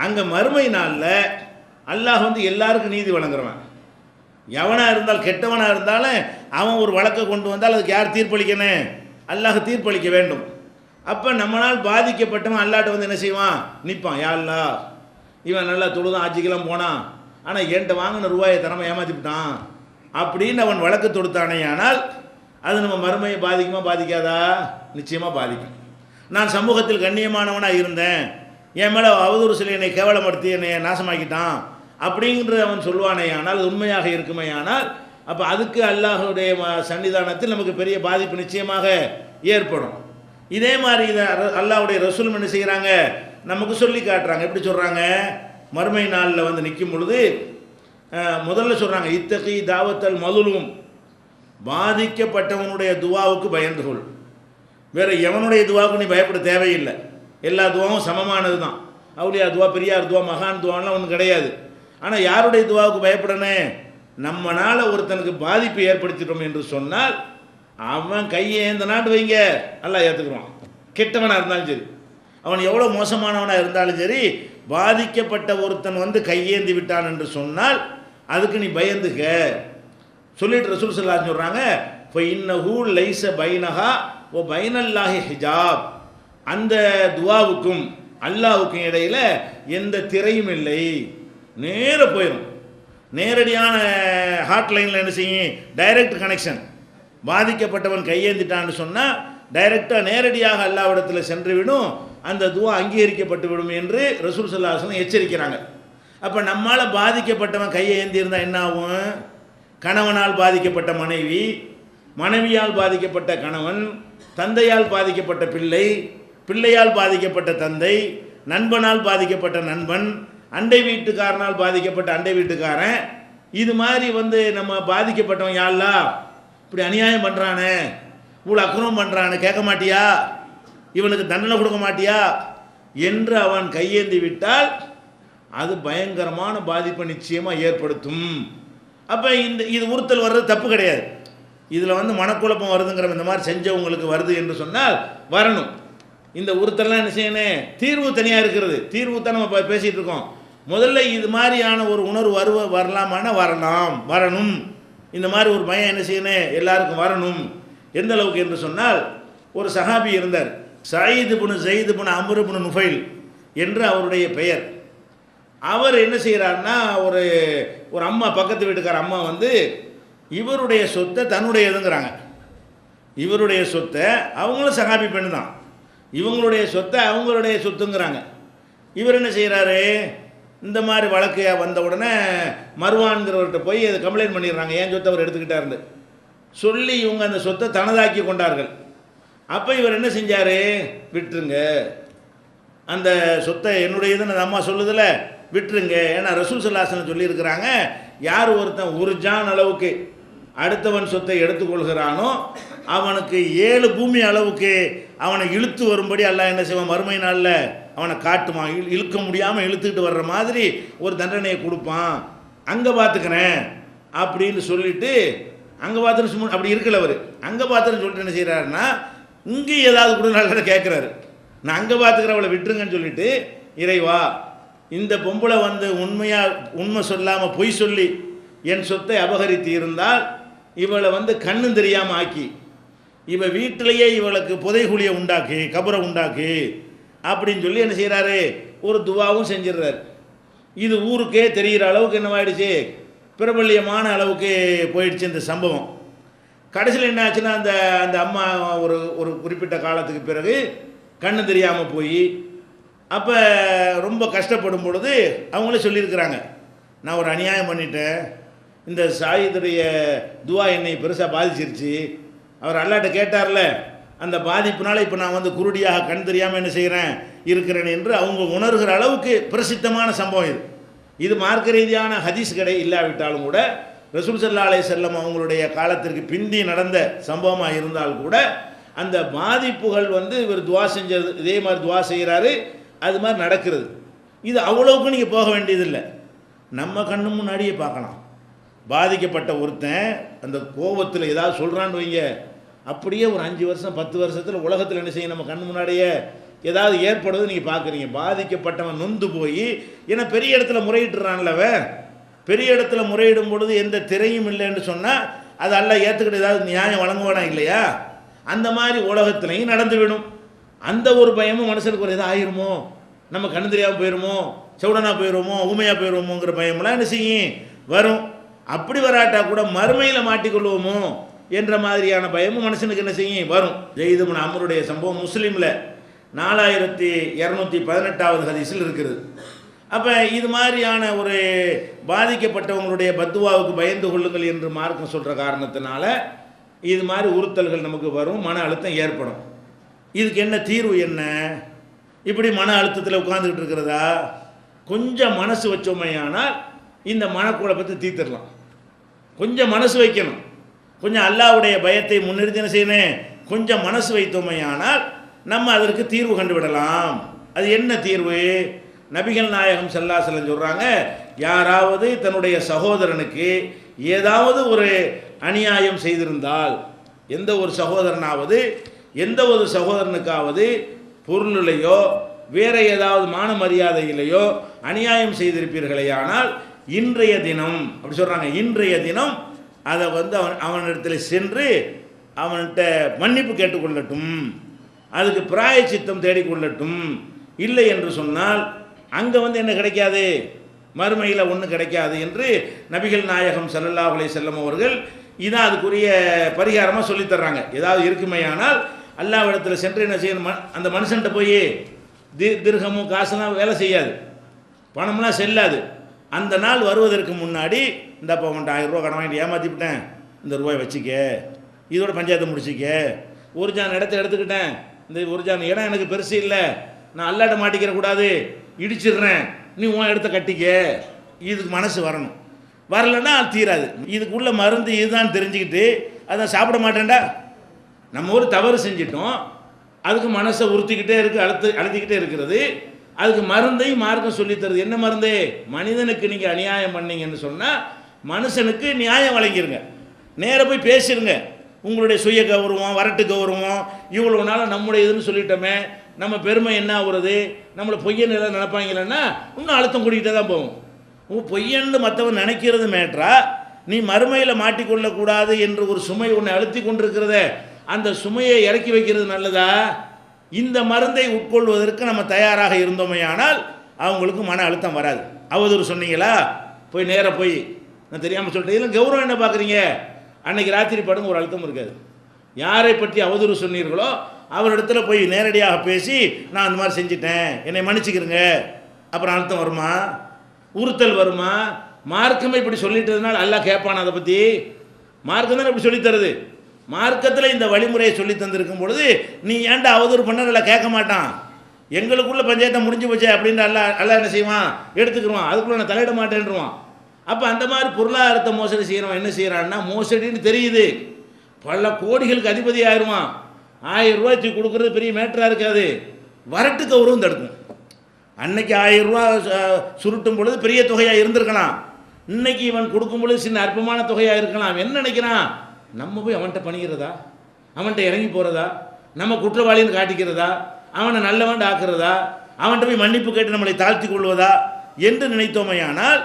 அங்கே மறுமை நாளில் அல்லாஹ் வந்து எல்லாருக்கும் நீதி வழங்குறவன். எவனாக இருந்தால், கெட்டவனாக இருந்தாலும் அவன் ஒரு வழக்கை கொண்டு வந்தால் அதுக்கு யார் தீர்ப்பளிக்கணும்? அல்லாஹ் தீர்ப்பளிக்க வேண்டும். அப்போ நம்மளால் பாதிக்கப்பட்டவன் அல்லாட்ட வந்து என்ன செய்வான்? நிற்பான். யா அல்லாஹ், இவன் நல்லா தொழுதான், ஆட்சிக்கெல்லாம் போனான், ஆனால் என்கிட்ட வாங்கின ரூபாயை தரமா ஏமாற்றிவிட்டான் அப்படின்னு அவன் வழக்கு தொடுத்தானே. ஆனால் அது நம்ம மறுமையை பாதிக்குமா பாதிக்காதா? நிச்சயமாக பாதிக்கும். நான் சமூகத்தில் கண்ணியமானவனாக இருந்தேன், என் மேலே அவதூறு சொல்லி என்னை கேவலப்படுத்தி என்னை நாசமாக்கிட்டான் அப்படிங்கிற அவன் சொல்லுவானே ஆனால், அது உண்மையாக இருக்குமே ஆனால், அப்போ அதுக்கு அல்லாஹுடைய சன்னிதானத்தில் நமக்கு பெரிய பாதிப்பு நிச்சயமாக ஏற்படும். இதே மாதிரி இதை அல்லாஹ்வுடைய ரசூலும் என்ன செய்கிறாங்க? நமக்கு சொல்லி காட்டுறாங்க. எப்படி சொல்கிறாங்க? மறுமை நாளில் வந்து நிற்கும் பொழுது முதல்ல சொல்கிறாங்க, இத்தகி தாவத்தல் மதுலும், பாதிக்கப்பட்டவனுடைய துவாவுக்கு பயந்து கொள். வேறு எவனுடைய துவாவுக்கு நீ பயப்பட தேவையில்லை. எல்லா துவாவும் சமமானது தான். அவுலியா துவா, பெரியார் துவா, மகான் துவான்லாம் ஒன்றும் கிடையாது. ஆனால் யாருடைய துவாவுக்கு பயப்படணும்? நம்மளால் ஒருத்தனுக்கு பாதிப்பு ஏற்படுத்திட்டோம் என்று சொன்னால் அவன் கையை ஏந்த நாட்டு வைங்க, அல்லாஹ் ஏற்றுக்குருவான். கெட்டவனாக இருந்தாலும் சரி, அவன் எவ்வளோ மோசமானவனாக இருந்தாலும் சரி, பாதிக்கப்பட்ட ஒருத்தன் வந்து கையேந்தி விட்டான் என்று சொன்னால் அதுக்கு நீ பயந்துக்க சொல்லிட்டு ரசூல் ஸல்லல்லாஹு அலைஹி சொல்கிறாங்க, ஃபஇன்னஹு லைஸ பைனஹா வ பைனல்லாஹி ஹிஜாப். அந்த துவாவுக்கும் அல்லாஹ்வுக்கும் இடையில் எந்த திரையும் இல்லை, நேர போயிடும். நேரடியான ஹாட்லைனில் என்ன செய்யும்? Direct connection. பாதிக்கப்பட்டவன் கையேந்திட்டான்னு சொன்னால் டைரெக்டாக நேரடியாக அல்லாஹ்விடத்தில் சென்றுவிடும், அந்த துவா அங்கீகரிக்கப்பட்டு விடும் என்று ரசூல் ஸல்லல்லாஹு அலைஹி வஸல்லம் எச்சரிக்கிறாங்க. அப்போ நம்மால் பாதிக்கப்பட்டவன் கையை ஏந்தி இருந்தால் என்ன ஆகும்? கணவனால் பாதிக்கப்பட்ட மனைவி, மனைவியால் பாதிக்கப்பட்ட கணவன், தந்தையால் பாதிக்கப்பட்ட பிள்ளை, பிள்ளையால் பாதிக்கப்பட்ட தந்தை, நண்பனால் பாதிக்கப்பட்ட நண்பன், அண்டை வீட்டுக்காரனால் பாதிக்கப்பட்ட அண்டை வீட்டுக்காரன். இது மாதிரி வந்து நம்ம பாதிக்கப்பட்டவன், யா அல்லாஹ் இப்படி அநியாயம் பண்ணுறானே, இவ்வளோ அக்கிரமம் பண்ணுறானே, கேட்க மாட்டியா? இவனுக்கு தண்டனை கொடுக்க மாட்டியா என்று அவன் கையேந்தி விட்டால் அது பயங்கரமான பாதிப்பை நிச்சயமாக ஏற்படுத்தும். அப்போ இது உறுத்தல் வர்றது தப்பு கிடையாது. இதில் வந்து மனக்குழப்பம் வருதுங்கிற இந்த மாதிரி செஞ்சவங்களுக்கு வருது என்று சொன்னால் வரணும். இந்த உறுத்தல்லாம் என்ன செய்யணும்? தீர்வு தனியாக இருக்கிறது. தீர்வு தான் நம்ம பேசிகிட்டு இருக்கோம். முதல்ல இது மாதிரியான ஒரு உணர்வு வரலாமான்னா வரணும். இந்த மாதிரி ஒரு பயம் என்ன செய்யணும்? எல்லாருக்கும் வரணும். எந்த அளவுக்கு என்று சொன்னால், ஒரு சஹாபி இருந்தார், சயீத் இப்னு ஸைத் இப்னு அம்ர் இப்னு நுஃபைல் என்று அவருடைய பெயர். அவர் என்ன செய்கிறாருன்னா, ஒரு அம்மா, பக்கத்து வீட்டுக்கார அம்மா வந்து இவருடைய சொத்தை தன்னுடையதுங்கிறாங்க. இவருடைய சொத்தை, அவங்களும் சஹாபி பெண்ணு தான், இவங்களுடைய சொத்தை அவங்களுடைய சொத்துங்கிறாங்க. இவர் என்ன செய்கிறாரு? இந்த மாதிரி வழக்கு வந்த உடனே மர்வான்கிறவர்கிட்ட போய் அதை கம்ப்ளைண்ட் பண்ணிடுறாங்க, ஏன் சொத்தை அவர் எடுத்துக்கிட்டாருன்னு சொல்லி இவங்க அந்த சொத்தை தனதாக்கி கொண்டார்கள். அப்போ இவர் என்ன செஞ்சார்? விட்டுருங்க, அந்த சொத்தை என்னுடையதுன்னு அந்த அம்மா சொல்லுதில்ல, விட்டுருங்க. ஏன்னா ரசூல் ஸல்லல்லாஹு அலைஹி வஸல்லம் சொல்லியிருக்கிறாங்க, யார் ஒருத்தன் ஒரு ஜான் அளவுக்கு அடுத்தவன் சொத்தை எடுத்துக்கொள்கிறானோ அவனுக்கு 7 பூமி அளவுக்கு அவனை இழுத்து வரும்படி அல்லாஹ் என்ன செய்வான்? மறுமை நாளில் அவனை காட்டுவான். இழுக்க முடியாமல் இழுத்துக்கிட்டு வர்ற மாதிரி ஒரு தண்டனையை கொடுப்பான். அங்கே பார்த்துக்கிறேன் அப்படின்னு சொல்லிட்டு, அங்கே பார்த்துட்டு சும்மா அப்படி இருக்கல அவர், அங்கே பார்த்துன்னு சொல்லிட்டு என்ன செய்கிறாருன்னா, இங்கே ஏதாவது கூட நல்லா கேட்குறாரு. நான் அங்கே பார்த்துக்கிறேன், அவளை விட்டுருங்கன்னு சொல்லிட்டு, இறைவா இந்த பொம்பளை வந்து உண்மை சொல்லாமல் பொய் சொல்லி என் சொத்தை அபகரித்து இருந்தால் இவளை வந்து கண்ணும் தெரியாமல் ஆக்கி, இவ வீட்டிலேயே இவளுக்கு புதைகுழியை உண்டாக்கு, கபரை உண்டாக்கு அப்படின்னு சொல்லி என்ன செய்கிறாரு? ஒரு துவாவும் செஞ்சிடுறாரு. இது ஊருக்கே தெரிகிற அளவுக்கு என்னவாயிடுச்சு? பிரபல்யமான அளவுக்கு போயிடுச்சு இந்த சம்பவம். கடைசியில் என்ன ஆச்சுன்னா, அந்த அம்மா ஒரு குறிப்பிட்ட காலத்துக்கு பிறகு கண்ணு தெரியாமல் போய், அப்போ ரொம்ப கஷ்டப்படும் பொழுது அவங்களே சொல்லியிருக்கிறாங்க, நான் ஒரு அநியாயம் பண்ணிட்டேன், இந்த சாயிதுடைய துவா என்னை பெருசாக பாதிச்சிருச்சு. அவர் அல்லாட்ட கேட்டார்ல, அந்த பாதிப்புனால இப்போ நான் வந்து குருடியாக கண் தெரியாமல் என்ன செய்கிறேன் இருக்கிறேன் என்று அவங்க உணர்கிற அளவுக்கு பிரசித்தமான சம்பவம் இது மார்க்க ரீதியான ஹதீஸ் இல்லாவிட்டாலும் கூட ரசூல் ஸல்லல்லாஹு அலைஹி வஸல்லம் அவங்களுடைய காலத்திற்கு பிந்தி நடந்த சம்பவமாக இருந்தால் கூட அந்த பாதிப்புகள் வந்து இவர் துவா செஞ்சது இதே மாதிரி துவா செய்கிறாரு, அது மாதிரி நடக்கிறது. இது அவ்வளவுக்கு நீங்கள் போக வேண்டியதில்லை, நம்ம கண்ணு முன்னாடியே பார்க்கலாம். பாதிக்கப்பட்ட ஒருத்தன் அந்த கோபத்தில் ஏதாவது சொல்கிறான்னு வைங்க, அப்படியே ஒரு 5 வருஷம் 10 வருஷத்தில் உலகத்தில் என்ன செய்யும், நம்ம கண் முன்னாடியே ஏதாவது ஏற்படுவது நீங்கள் பார்க்குறீங்க. பாதிக்கப்பட்டவன் நொந்து போய், ஏன்னா பெரிய இடத்துல முறையிட்டுறான்லவ, பெரிய இடத்துல முறையிடும் பொழுது எந்த திரையும் இல்லைன்னு சொன்னால் அது எல்லாம் ஏற்றுக்கிட்டு ஏதாவது நியாயம் வழங்குவானா இல்லையா? அந்த மாதிரி உலகத்துலையும் நடந்துவிடும். அந்த ஒரு பயமும் மனுஷனுக்கு ஒரு எதாவது ஆயிருமோ, நம்ம கண்ணு தெரியாமல் போயிடுமோ, செவுடனா போயிடுவோமோ, ஊமையாக போயிடுவோமோங்கிற பயமெல்லாம் என்ன செய்யும், வரும். அப்படி வராட்டா கூட மறுமையில் மாட்டிக்கொள்வோமோ என்ற மாதிரியான பயமும் மனுஷனுக்கு என்ன செய்யும், வரும். ஜெயித் இப்னு அம்ருடைய சம்பவம் முஸ்லீமில் 4218வது ஹதீஸில் இருக்கிறது. அப்போ இது மாதிரியான ஒரு பாதிக்கப்பட்டவங்களுடைய பத்துவாவுக்கு பயந்து கொள்ளுங்கள் என்று மார்க்கம் சொல்கிற காரணத்தினால இது மாதிரி உறுத்தல்கள் நமக்கு வரும், மன அழுத்தம் ஏற்படும். இதுக்கு என்ன தீர்வு என்ன? இப்படி மன அழுத்தத்தில் உட்கார்ந்துக்கிட்டு இருக்கிறதா? கொஞ்சம் மனசு வச்சோமையானால் இந்த மனக்குழப்பத்தை தீர்த்திடலாம். கொஞ்சம் மனசு வைக்கணும், கொஞ்சம் அல்லாஹ்வுடைய பயத்தை முன்னிறுத்தி என்ன செய்யணும், கொஞ்சம் மனசு வைத்தோமையானால் நம்ம அதற்கு தீர்வு கண்டுவிடலாம். அது என்ன தீர்வு? நபிகள் நாயகம் ஸல்லல்லாஹு அலைஹி வஸல்லம் சொல்கிறாங்க, யாராவது தன்னுடைய சகோதரனுக்கு ஏதாவது ஒரு அநியாயம் செய்திருந்தால், எந்த ஒரு சகோதரனாவது எந்த ஒரு சகோதரனுக்காவது பொருளிலேயோ வேற ஏதாவது மான மரியாதையிலேயோ அநியாயம் செய்திருப்பீர்களேயானால் இன்றைய தினம், அப்படி சொல்கிறாங்க, இன்றைய தினம் அதை வந்து அவனிடத்தில் சென்று அவன்கிட்ட மன்னிப்பு கேட்டுக்கொள்ளட்டும், அதுக்கு பிராயச்சித்தம் தேடிக்கொள்ளட்டும். இல்லை என்று சொன்னால் அங்கே வந்து என்ன கிடைக்காது, மறுமையில் ஒன்றும் கிடைக்காது என்று நபிகள் நாயகம் ஸல்லல்லாஹு அலைஹி வஸல்லம் அவர்கள் இதான் அதுக்குரிய பரிகாரமாக சொல்லித்தர்றாங்க. ஏதாவது இருக்குமையானால் அல்லாஹ்விடத்தில் சென்று என்ன செய்யணும், அந்த மனுஷன்கிட்ட போய் திர்ஹமும் காசுலாம் வேலை செய்யாது, பணம்லாம் செல்லாது. அந்த நாள் வருவதற்கு முன்னாடி இந்த அப்போ அவன்கிட்ட 1000 ரூபா கடன் வாங்கிட்டு ஏமாற்றிவிட்டேன், இந்த ரூபாய் வச்சுக்க, இதோட பஞ்சாயத்தை முடிச்சிக்க, ஒரு ஜான் இடத்த எடுத்துக்கிட்டேன், இந்த ஒரு ஜான் இடம் எனக்கு பெருசு இல்லை, நான் அல்லாட்ட மாட்டிக்கிற கூடாது, இடிச்சிடுறேன், நீ உன் இடத்த கட்டிக்க. இதுக்கு மனசு வரணும். வரலைன்னா அது தீராது. இதுக்குள்ள மருந்து இதுதான் தெரிஞ்சுக்கிட்டு அதை சாப்பிட மாட்டேன்டா, நம்ம ஒரு தவறு செஞ்சிட்டோம், அதுக்கு மனசை உறுத்திக்கிட்டே இருக்குது, அழுத்திக்கிட்டே இருக்கிறது. அதுக்கு மருந்தையும் மார்க்கம் சொல்லித்தருது. என்ன மருந்து? மனிதனுக்கு நீங்கள் அநியாயம் பண்ணீங்கன்னு சொன்னால் மனுஷனுக்கு நியாயம் வழங்கிருங்க, நேர போய் பேசிடுங்க. உங்களுடைய சுய கௌரவம், வரட்டு கௌரவம், இவ்வளோ நாள் நம்முடைய இதுன்னு சொல்லிட்டோமே, நம்ம பெருமை என்ன ஆகுறது, நம்மளை பொய்யன்னு எல்லாம் நினைப்பாங்களேன்னா இன்னும் அழுத்தம் கூட்டிகிட்டே தான் போகும். பொய்யன்னு மற்றவன் நினைக்கிறது மேட்ரா, நீ மறுமையில் மாட்டிக்கொள்ளக்கூடாது என்று ஒரு சுமை உன்னை அழுத்தி கொண்டிருக்கிறத, அந்த சுமையை இறக்கி வைக்கிறது நல்லதா? இந்த மருந்தை உட்கொள்வதற்கு நம்ம தயாராக இருந்தோமையானால் அவங்களுக்கு மன அழுத்தம் வராது. அவதூறு சொன்னீங்களா, போய் நேராக போய் நான் தெரியாமல் சொல்லிட்டேன், இதில் கௌரவம் என்ன பார்க்குறீங்க, அன்னைக்கு ராத்திரி படுங்க, ஒரு அழுத்தம் இருக்காது. யாரை பற்றி அவதூறு சொன்னீர்களோ அவரிடத்துல போய் நேரடியாக பேசி நான் அந்த மாதிரி செஞ்சிட்டேன், என்னை மன்னிச்சுக்கிறங்க, அப்புறம் அழுத்தம் வருமா, உறுத்தல் வருமா? மார்க்கமே இப்படி சொல்லிட்டதுனால அல்லாஹ் கேட்பான் அதை பற்றி? மார்க்கம் தானே இப்படி சொல்லித்தருது. மார்க்கத்தில் இந்த வழிமுறையை சொல்லி தந்திருக்கும் பொழுது நீ ஏன்டா அவதூறு பண்ண நல்லா கேட்க மாட்டான். எங்களுக்குள்ள பஞ்சாயத்தை முடிஞ்சு போச்சே அப்படின்னு அல்ல என்ன செய்வான், எடுத்துக்கிடுவான், அதுக்குள்ளே நான் தலையிட மாட்டேன்ருவான். அப்போ அந்த மாதிரி பொருளாதாரத்தை மோசடி செய்கிறவன் என்ன செய்கிறான்னா, மோசடின்னு தெரியுது, பல கோடிகளுக்கு அதிபதி ஆயிடுவான். 1000 ரூபாய்க்கு கொடுக்குறது பெரிய மேட்டராக இருக்காது, வரட்டு கௌரவம் தடுக்கும். அன்னைக்கு 1000 ரூபா சுருட்டும் பொழுது பெரிய தொகையாக இருந்திருக்கலாம், இன்னைக்கு இவன் கொடுக்கும் பொழுது சின்ன அற்பமான தொகையாக இருக்கலாம். என்ன நினைக்கிறான், நம்ம போய் அவன்கிட்ட பணிகிறதா, அவன்கிட்ட இறங்கி போகிறதா, நம்ம குற்றவாளின்னு காட்டிக்கிறதா, அவனை நல்லவன் ஆக்குறதா, அவன்கிட்ட போய் மன்னிப்பு கேட்டு நம்மளை தாழ்த்தி கொள்வதா என்று நினைத்தோமையானால்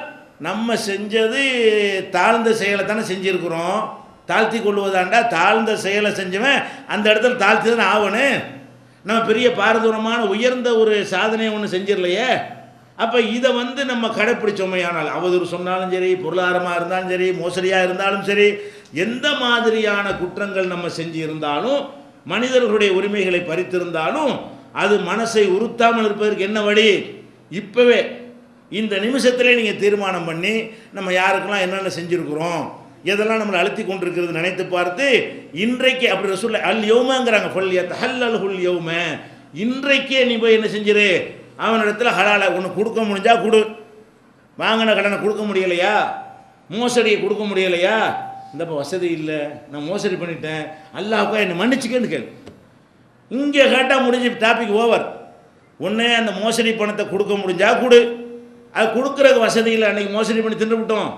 நம்ம செஞ்சது தாழ்ந்த செயலை தானே செஞ்சுருக்கிறோம். தாழ்த்தி கொள்வதாண்டா, தாழ்ந்த செயலை செஞ்சவன் அந்த இடத்துல தாழ்த்தி தானே ஆகணும். நம்ம பெரிய பாரதூரமான உயர்ந்த ஒரு சாதனையை ஒன்று செஞ்சிடலையே. அப்போ இதை வந்து நம்ம கடைப்பிடிச்சோமையானால், அவதூறு சொன்னாலும் சரி, பொருளாதாரமாக இருந்தாலும் சரி, மோசடியாக இருந்தாலும் சரி, எந்த மாதிரியான குற்றங்கள் நம்ம செஞ்சு இருந்தாலும், மனிதர்களுடைய உரிமைகளை பறித்திருந்தாலும், அது மனசை உறுத்தாமல் இருப்பதற்கு என்ன வழி? இப்போவே இந்த நிமிஷத்திலே நீங்கள் தீர்மானம் பண்ணி நம்ம யாருக்கெல்லாம் என்னென்ன செஞ்சுருக்கிறோம், எதெல்லாம் நம்மளை அழுத்தி கொண்டிருக்கிறது நினைத்து பார்த்து இன்றைக்கு, அப்படி ரசூல் அல் யௌமங்கிறாங்க, ஹல்லல் யௌம, இன்றைக்கே நீ போய் என்ன செஞ்சிரு, அவனிடத்துல ஹலாலை ஒன்று கொடுக்க முடிஞ்சா கொடு, வாங்கின கடனை கொடுக்க முடியலையா, மோசடியை கொடுக்க முடியலையா, இந்தப்போ வசதி இல்லை, நான் மோசடி பண்ணிட்டேன், அல்லாஹ்க்கா என்னை மன்னிச்சுக்கேன்னு கேளு. இங்கே கேட்டால் முடிஞ்சு டாபிக் ஓவர். ஒன்றே அந்த மோசடி பணத்தை கொடுக்க முடிஞ்சா கொடு. அது கொடுக்குற வசதியில் அன்றைக்கி மோசடி பண்ணி தின்றுவிட்டோம்.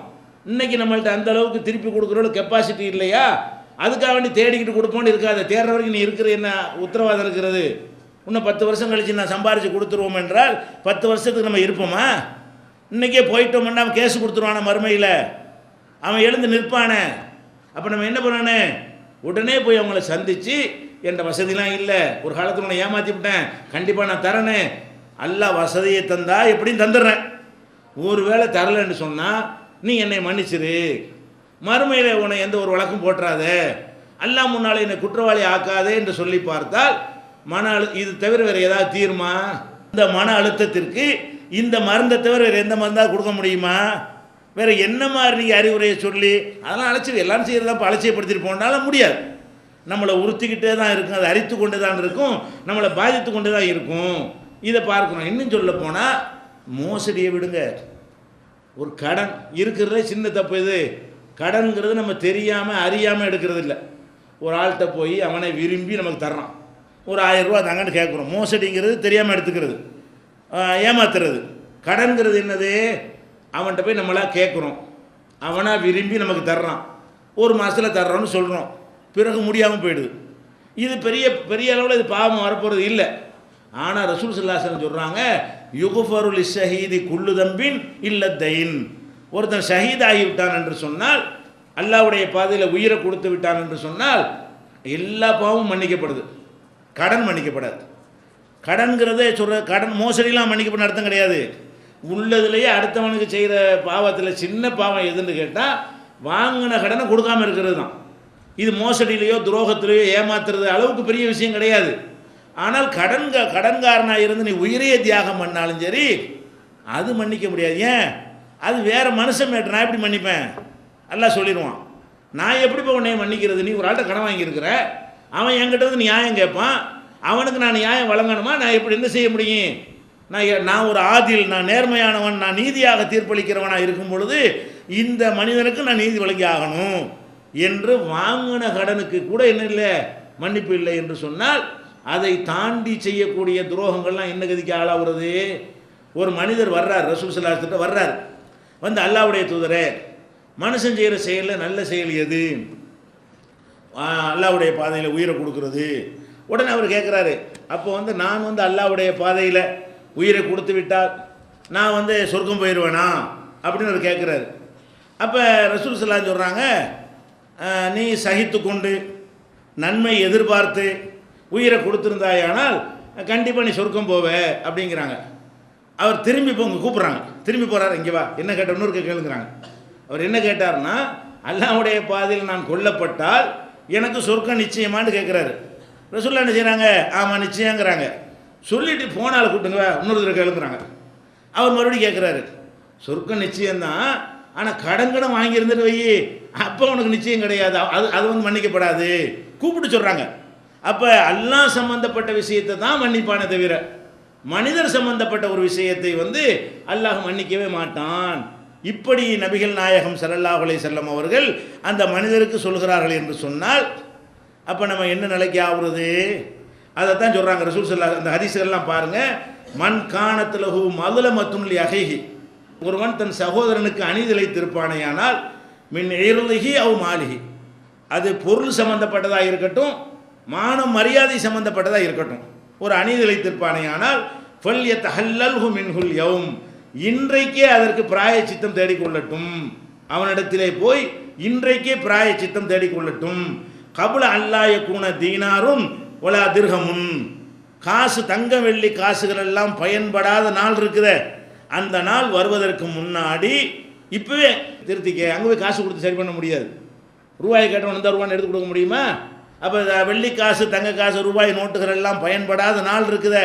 இன்றைக்கி நம்மள்ட்ட அந்த அளவுக்கு திருப்பி கொடுக்குறோட கெப்பாசிட்டி இல்லையா? அதுக்காக வேண்டி தேடிக்கிட்டு கொடுப்போன்னு இருக்காது. தேடுற வரைக்கும் நீ இருக்கிற என்ன உத்தரவாதம் இருக்கிறது? இன்னும் 10 வருஷம் கழித்து நான் சம்பாரித்து கொடுத்துருவோம் என்றால் 10 வருஷத்துக்கு நம்ம இருப்போமா? இன்றைக்கே போயிட்டோம்னா அவன் கேஸ் கொடுத்துருவான மறுமையில், அவன் எழுந்து நிற்பானே. அப்போ நம்ம என்ன பண்ணானே, உடனே போய் அவங்கள சந்தித்து என்ற வசதிலாம் இல்லை, ஒரு காலத்தில் உன்னை ஏமாற்றி விட்டேன், கண்டிப்பாக நான் தரேனே, அல்லா வசதியை தந்தா எப்படியும் தந்துடுறேன். ஒரு வேளை தரலைன்னு சொன்னால் நீ என்னை மன்னிச்சிரு, மறுமையில் உன்னை எந்த ஒரு வழக்கும் போட்டுறாத, அல்லா முன்னால் என்னை குற்றவாளி ஆக்காதே என்று சொல்லி பார்த்தால் இது தவிர வேறு ஏதாவது தீருமா? இந்த மன அழுத்தத்திற்கு இந்த மருந்தை தவிர வேறு எந்த மருந்தாக கொடுக்க முடியுமா? வேறு என்ன மாதிரி நீங்கள் அறிவுரையை சொல்லி அதெல்லாம் அலட்சியம் எல்லாரும் செய்கிறதா அலட்சியப்படுத்திட்டு போனாலும் முடியாது. நம்மளை உறுத்திக்கிட்டே தான் இருக்கும், அதை அரித்து கொண்டு தான் இருக்கும், நம்மளை பாதித்து கொண்டு தான் இருக்கும். இதை பார்க்கணும். இன்னும் சொல்ல போனால் மோசடியை விடுங்க, ஒரு கடன் இருக்கிறதுல சின்ன தப்பு. இது கடன்கிறது நம்ம தெரியாமல் அறியாமல் எடுக்கிறது இல்லை. ஒரு ஆள்கிட்ட போய் அவனை விரும்பி நமக்கு தர்றான், ஒரு 1000 ரூபா தாங்கன்னு கேட்குறோம். மோசடிங்கிறது தெரியாமல் எடுத்துக்கிறது, ஏமாத்துறது. கடன்கிறது என்னது? அவன்கிட்ட போய் நம்மளாக கேட்குறோம், அவனாக விரும்பி நமக்கு தர்றான், ஒரு மாதத்தில் தர்றோன்னு சொல்கிறோம், பிறகு முடியாமல் போயிடுது. இது பெரிய பெரிய அளவில் இது பாவம் வரப்போகிறது இல்லை. ஆனால் ரசூல் ஸல்லல்லாஹு அலைஹி வஸல்லம் சொல்கிறாங்க, யுகுஃபருல் ஷஹீதி குல்லு தம்பின் இல்லத்தைன். ஒருத்தன் ஷஹீத் ஆகிவிட்டான் என்று சொன்னால், அல்லாஹ்வுடைய பாதையில் உயிரை கொடுத்து விட்டான் என்று சொன்னால் எல்லா பாவமும் மன்னிக்கப்படுது, கடன் மன்னிக்கப்படாது. கடன்கிறதே கடன் மோசடிலாம் மன்னிக்கப்பட அர்த்தம் கிடையாது. உள்ளதுலேயே அடுத்தவனுக்கு செய்கிற பாவத்தில் சின்ன பாவம் எதுன்னு கேட்டால் வாங்கின கடனை கொடுக்காமல் இருக்கிறது தான். இது மோசடியிலையோ துரோகத்திலேயோ ஏமாத்துறது அளவுக்கு பெரிய விஷயம் கிடையாது. ஆனால் கடன்காரனாக இருந்து நீ உயிரையே தியாகம் பண்ணாலும் சரி அது மன்னிக்க முடியாது. ஏன்? அது வேறு மனுஷன் மேட்டர். நான் எப்படி மன்னிப்பேன்? அல்லாஹ் சொல்லிடுவான், நான் எப்படி போய் உன்னைய மன்னிக்கிறது? நீ ஒரு ஆள்கிட்ட கடன் வாங்கியிருக்கிற, அவன் என்கிட்ட வந்து நியாயம் கேட்பான், அவனுக்கு நான் நியாயம் வழங்கணுமா? நான் எப்படி என்ன செய்ய முடியும்? நான் ஒரு ஆதில், நான் நேர்மையானவன், நான் நீதியாக தீர்ப்பளிக்கிறவனாக இருக்கும் பொழுது இந்த மனிதனுக்கு நான் நீதி வழங்கி ஆகணும் என்று வாங்கின கடனுக்கு கூட என்ன இல்லை, மன்னிப்பு இல்லை என்று சொன்னால் அதை தாண்டி செய்யக்கூடிய துரோகங்கள்லாம் என்ன கதிக்கு ஆளாகிறது? ஒரு மனிதர் வர்றார், ரசூல் ஸல்லல்லாஹு அலைஹி வஸல்லம் வர்றார், வந்து அல்லாஹ்வுடைய தூதரே, மனுஷன் செய்கிற செயலில் நல்ல செயல் எது? அல்லாஹ்வுடைய பாதையில் உயிரை கொடுக்கறது. உடனே அவர் கேட்குறாரு, அப்போ வந்து நான் வந்து அல்லாஹ்வுடைய பாதையில் உயிரை கொடுத்து விட்டால் நான் வந்து சொர்க்கம் போயிடுவேனா அப்படின்னு அவர் கேட்குறாரு. அப்போ ரசூல் ஸல்லல்லாஹு அலைஹி சொல்கிறாங்க, நீ சகித்து கொண்டு நன்மை எதிர்பார்த்து உயிரை கொடுத்துருந்தாயானால் கண்டிப்பாக நீ சொர்க்கம் போவ அப்படிங்கிறாங்க. அவர் திரும்பி போங்க கூப்பிட்றாங்க, திரும்பி போகிறார், இங்கே வா, என்ன கேட்ட இன்னொரு கேளுங்கிறாங்க. அவர் என்ன கேட்டார்னா, அல்லாஹ்வுடைய பாதையில் நான் கொல்லப்பட்டால் எனக்கு சொர்க்கம் நிச்சயமானு கேட்குறாரு. ரசூலுல்லாஹ் என்ன செய்கிறாங்க, ஆமாம் நிச்சயங்கிறாங்க. சொல்லிட்டு போனால் கூப்பிட்டுங்க இன்னொரு தடவை கேளுங்கிறாங்க. அவர் மறுபடியும் கேட்குறாரு, சொர்க்கம் நிச்சயம்தான், ஆனால் கடன் வாங்கியிருந்துட்டு வை, அப்போ உனக்கு நிச்சயம் கிடையாது, அது வந்து மன்னிக்கப்படாது கூப்பிட்டு சொல்கிறாங்க. அப்போ அல்லாஹ் சம்பந்தப்பட்ட விஷயத்தை தான் மன்னிப்பானே தவிர மனிதர் சம்பந்தப்பட்ட ஒரு விஷயத்தை வந்து அல்லாஹ் மன்னிக்கவே மாட்டான். இப்படி நபிகள் நாயகம் ஸல்லல்லாஹு அலைஹி வஸல்லம் அவர்கள் அந்த மனிதருக்கு சொல்கிறார்கள் என்று சொன்னால் அப்போ நம்ம என்ன நிலைக்கு ஆகுறது? அதைத்தான் சொல்கிறாங்க ரசூல் ஸல்லல்லாஹு. அந்த ஹதீஸ்கள்லாம் பாருங்கள், மன் கானத் லஹு மதுலமத்துன் லி அஹீஹி, ஒருவன் தன் சகோதரனுக்கு அநீதிழைத்திருப்பானேயானால் மின் இர்லிஹி அவ் மாலிஹி, அது பொருள் சம்பந்தப்பட்டதாக இருக்கட்டும், மானம் மரியாதை சம்பந்தப்பட்டதாக இருக்கட்டும், ஒரு அநீதிழைத்திருப்பானேயானால் ஃபல்யதஹல்லல்ஹு மின்ஹுல் யௌம், இன்றைக்கே அதற்கு பிராயச்சித்தம் தேடிக்கொள்ளட்டும், அவனிடத்திலே போய் இன்றைக்கே பிராயச்சித்தம் தேடிக்கொள்ளட்டும். கபுல அல்லாஹ் யகூன தீனாரும் வலா திர்ஹமுன், காசு தங்க வெள்ளி காசுகள் எல்லாம் பயன்படாத நாள் இருக்குது, அந்த நாள் வருவதற்கு முன்னாடி இப்போவே திருத்திக்க. அங்கே போய் காசு கொடுத்து சரி பண்ண முடியாது. ரூபாய் கேட்டவன் இந்த ரூபான்னு எடுத்து கொடுக்க முடியுமா? அப்போ வெள்ளி காசு தங்க காசு ரூபாய் நோட்டுகள் எல்லாம் பயன்படாத நாள் இருக்குது,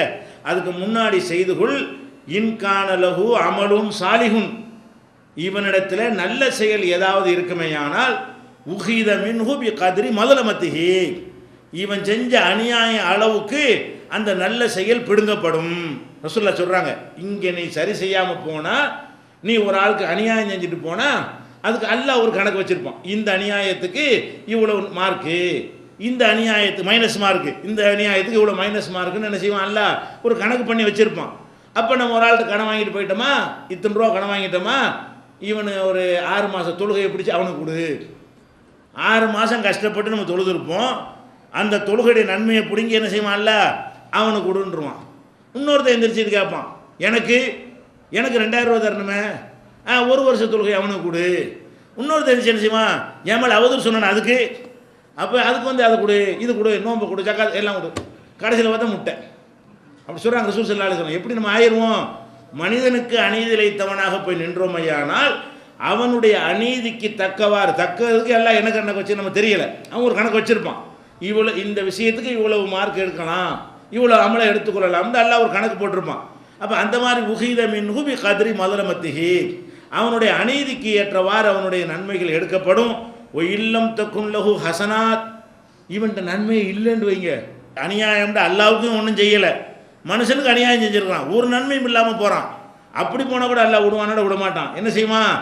அதுக்கு முன்னாடி செய்து கொள். இன்கான லஹு அமலும் சாலிஹுன், இவனிடத்தில் நல்ல செயல் ஏதாவது இருக்குமேயானால் உஹீத மின்ஹு பி கத்ரி மதுலமத்திஹி, இவன் செஞ்ச அநியாய அளவுக்கு அந்த நல்ல செயல் பிடுங்கப்படும். ரசூலுல்லாஹ் சொல்கிறாங்க, இங்கே நீ சரி செய்யாமல் போனால், நீ ஒரு ஆளுக்கு அநியாயம் செஞ்சுட்டு போனால் அதுக்கு அல்லாஹ் ஒரு கணக்கு வச்சுருப்பான், இந்த அநியாயத்துக்கு இவ்வளோ மார்க்கு, இந்த அநியாயத்துக்கு மைனஸ் மார்க்கு, இந்த அநியாயத்துக்கு இவ்வளோ மைனஸ் மார்க்குன்னு என்ன செய்வான், அல்ல ஒரு கணக்கு பண்ணி வச்சுருப்பான். அப்போ நம்ம ஒரு ஆள்கிட்ட கடன் வாங்கிட்டு போயிட்டோமா, இத்தனை ரூபா கடன் வாங்கிட்டோமா, இவனு ஒரு 6 மாதம் தொழுகையை பிடிச்சி அவனுக்கு கொடு. 6 மாதம் கஷ்டப்பட்டு நம்ம தொழுதுருப்போம், அந்த தொழுகையுடைய நன்மையை பிடிங்கி என்ன செய்வான்ல அவனுக்கு கொடுன்றுவான். இன்னொருத்தர் எந்திரிச்சிட்டு கேட்பான், எனக்கு 2000 ரூபா தரணுமே, 1 வருஷம் தொழுகை அவனுக்கு கொடு. இன்னொருத்தர் எந்திரிச்சு என்ன செய்வான், என் மேலே அவதூறு சொன்னான் அதுக்கு, அப்போ அதுக்கு வந்து அதை கொடு, இது கொடு, நோம்பை கொடு, ஜக்காத் எல்லாம் கொடு. கடைசியில் பார்த்தா முட்டை. அப்படி சொல்கிறாங்க ரசூல் ஸல்லல்லாஹு அலைஹி வஸல்லம். எப்படி நம்ம ஆயிடுவோம்? மனிதனுக்கு அநீதி இழைத்தவனாக போய் நின்றோமையானால் அவனுடைய அநீதிக்கு தக்கதுக்கு எல்லாம் என்ன கணக்கு வச்சு நம்ம தெரியலை, அவன் ஒரு கணக்கு வச்சுருப்பான். இவ்வளோ இந்த விஷயத்துக்கு இவ்வளவு மார்க் எடுக்கலாம், இவ்வளோ அமலை எடுத்துக்கொள்ளலாம், எல்லாம் ஒரு கணக்கு போட்டிருப்பான். அப்போ அந்த மாதிரி உஹீத மின்ஹு பி கத்ரி மதுரமத்திஹி, அவனுடைய அநீதிக்கு ஏற்றவாறு அவனுடைய நன்மைகள் எடுக்கப்படும். ஒ இல்லம் தக்குன் லஹு ஹசனாத், இவன்கிட்ட நன்மையே இல்லைன்னு வைங்க, அநியாயம்ன்ற அல்லாவுக்கும் ஒன்றும் செய்யலை, மனுஷனுக்கு அநியாயம் செஞ்சுருக்கான், ஒரு நன்மையும் இல்லாமல் போகிறான். அப்படி போனால் கூட அல்லாஹ் விடுவானோட விட மாட்டான். என்ன செய்வான்?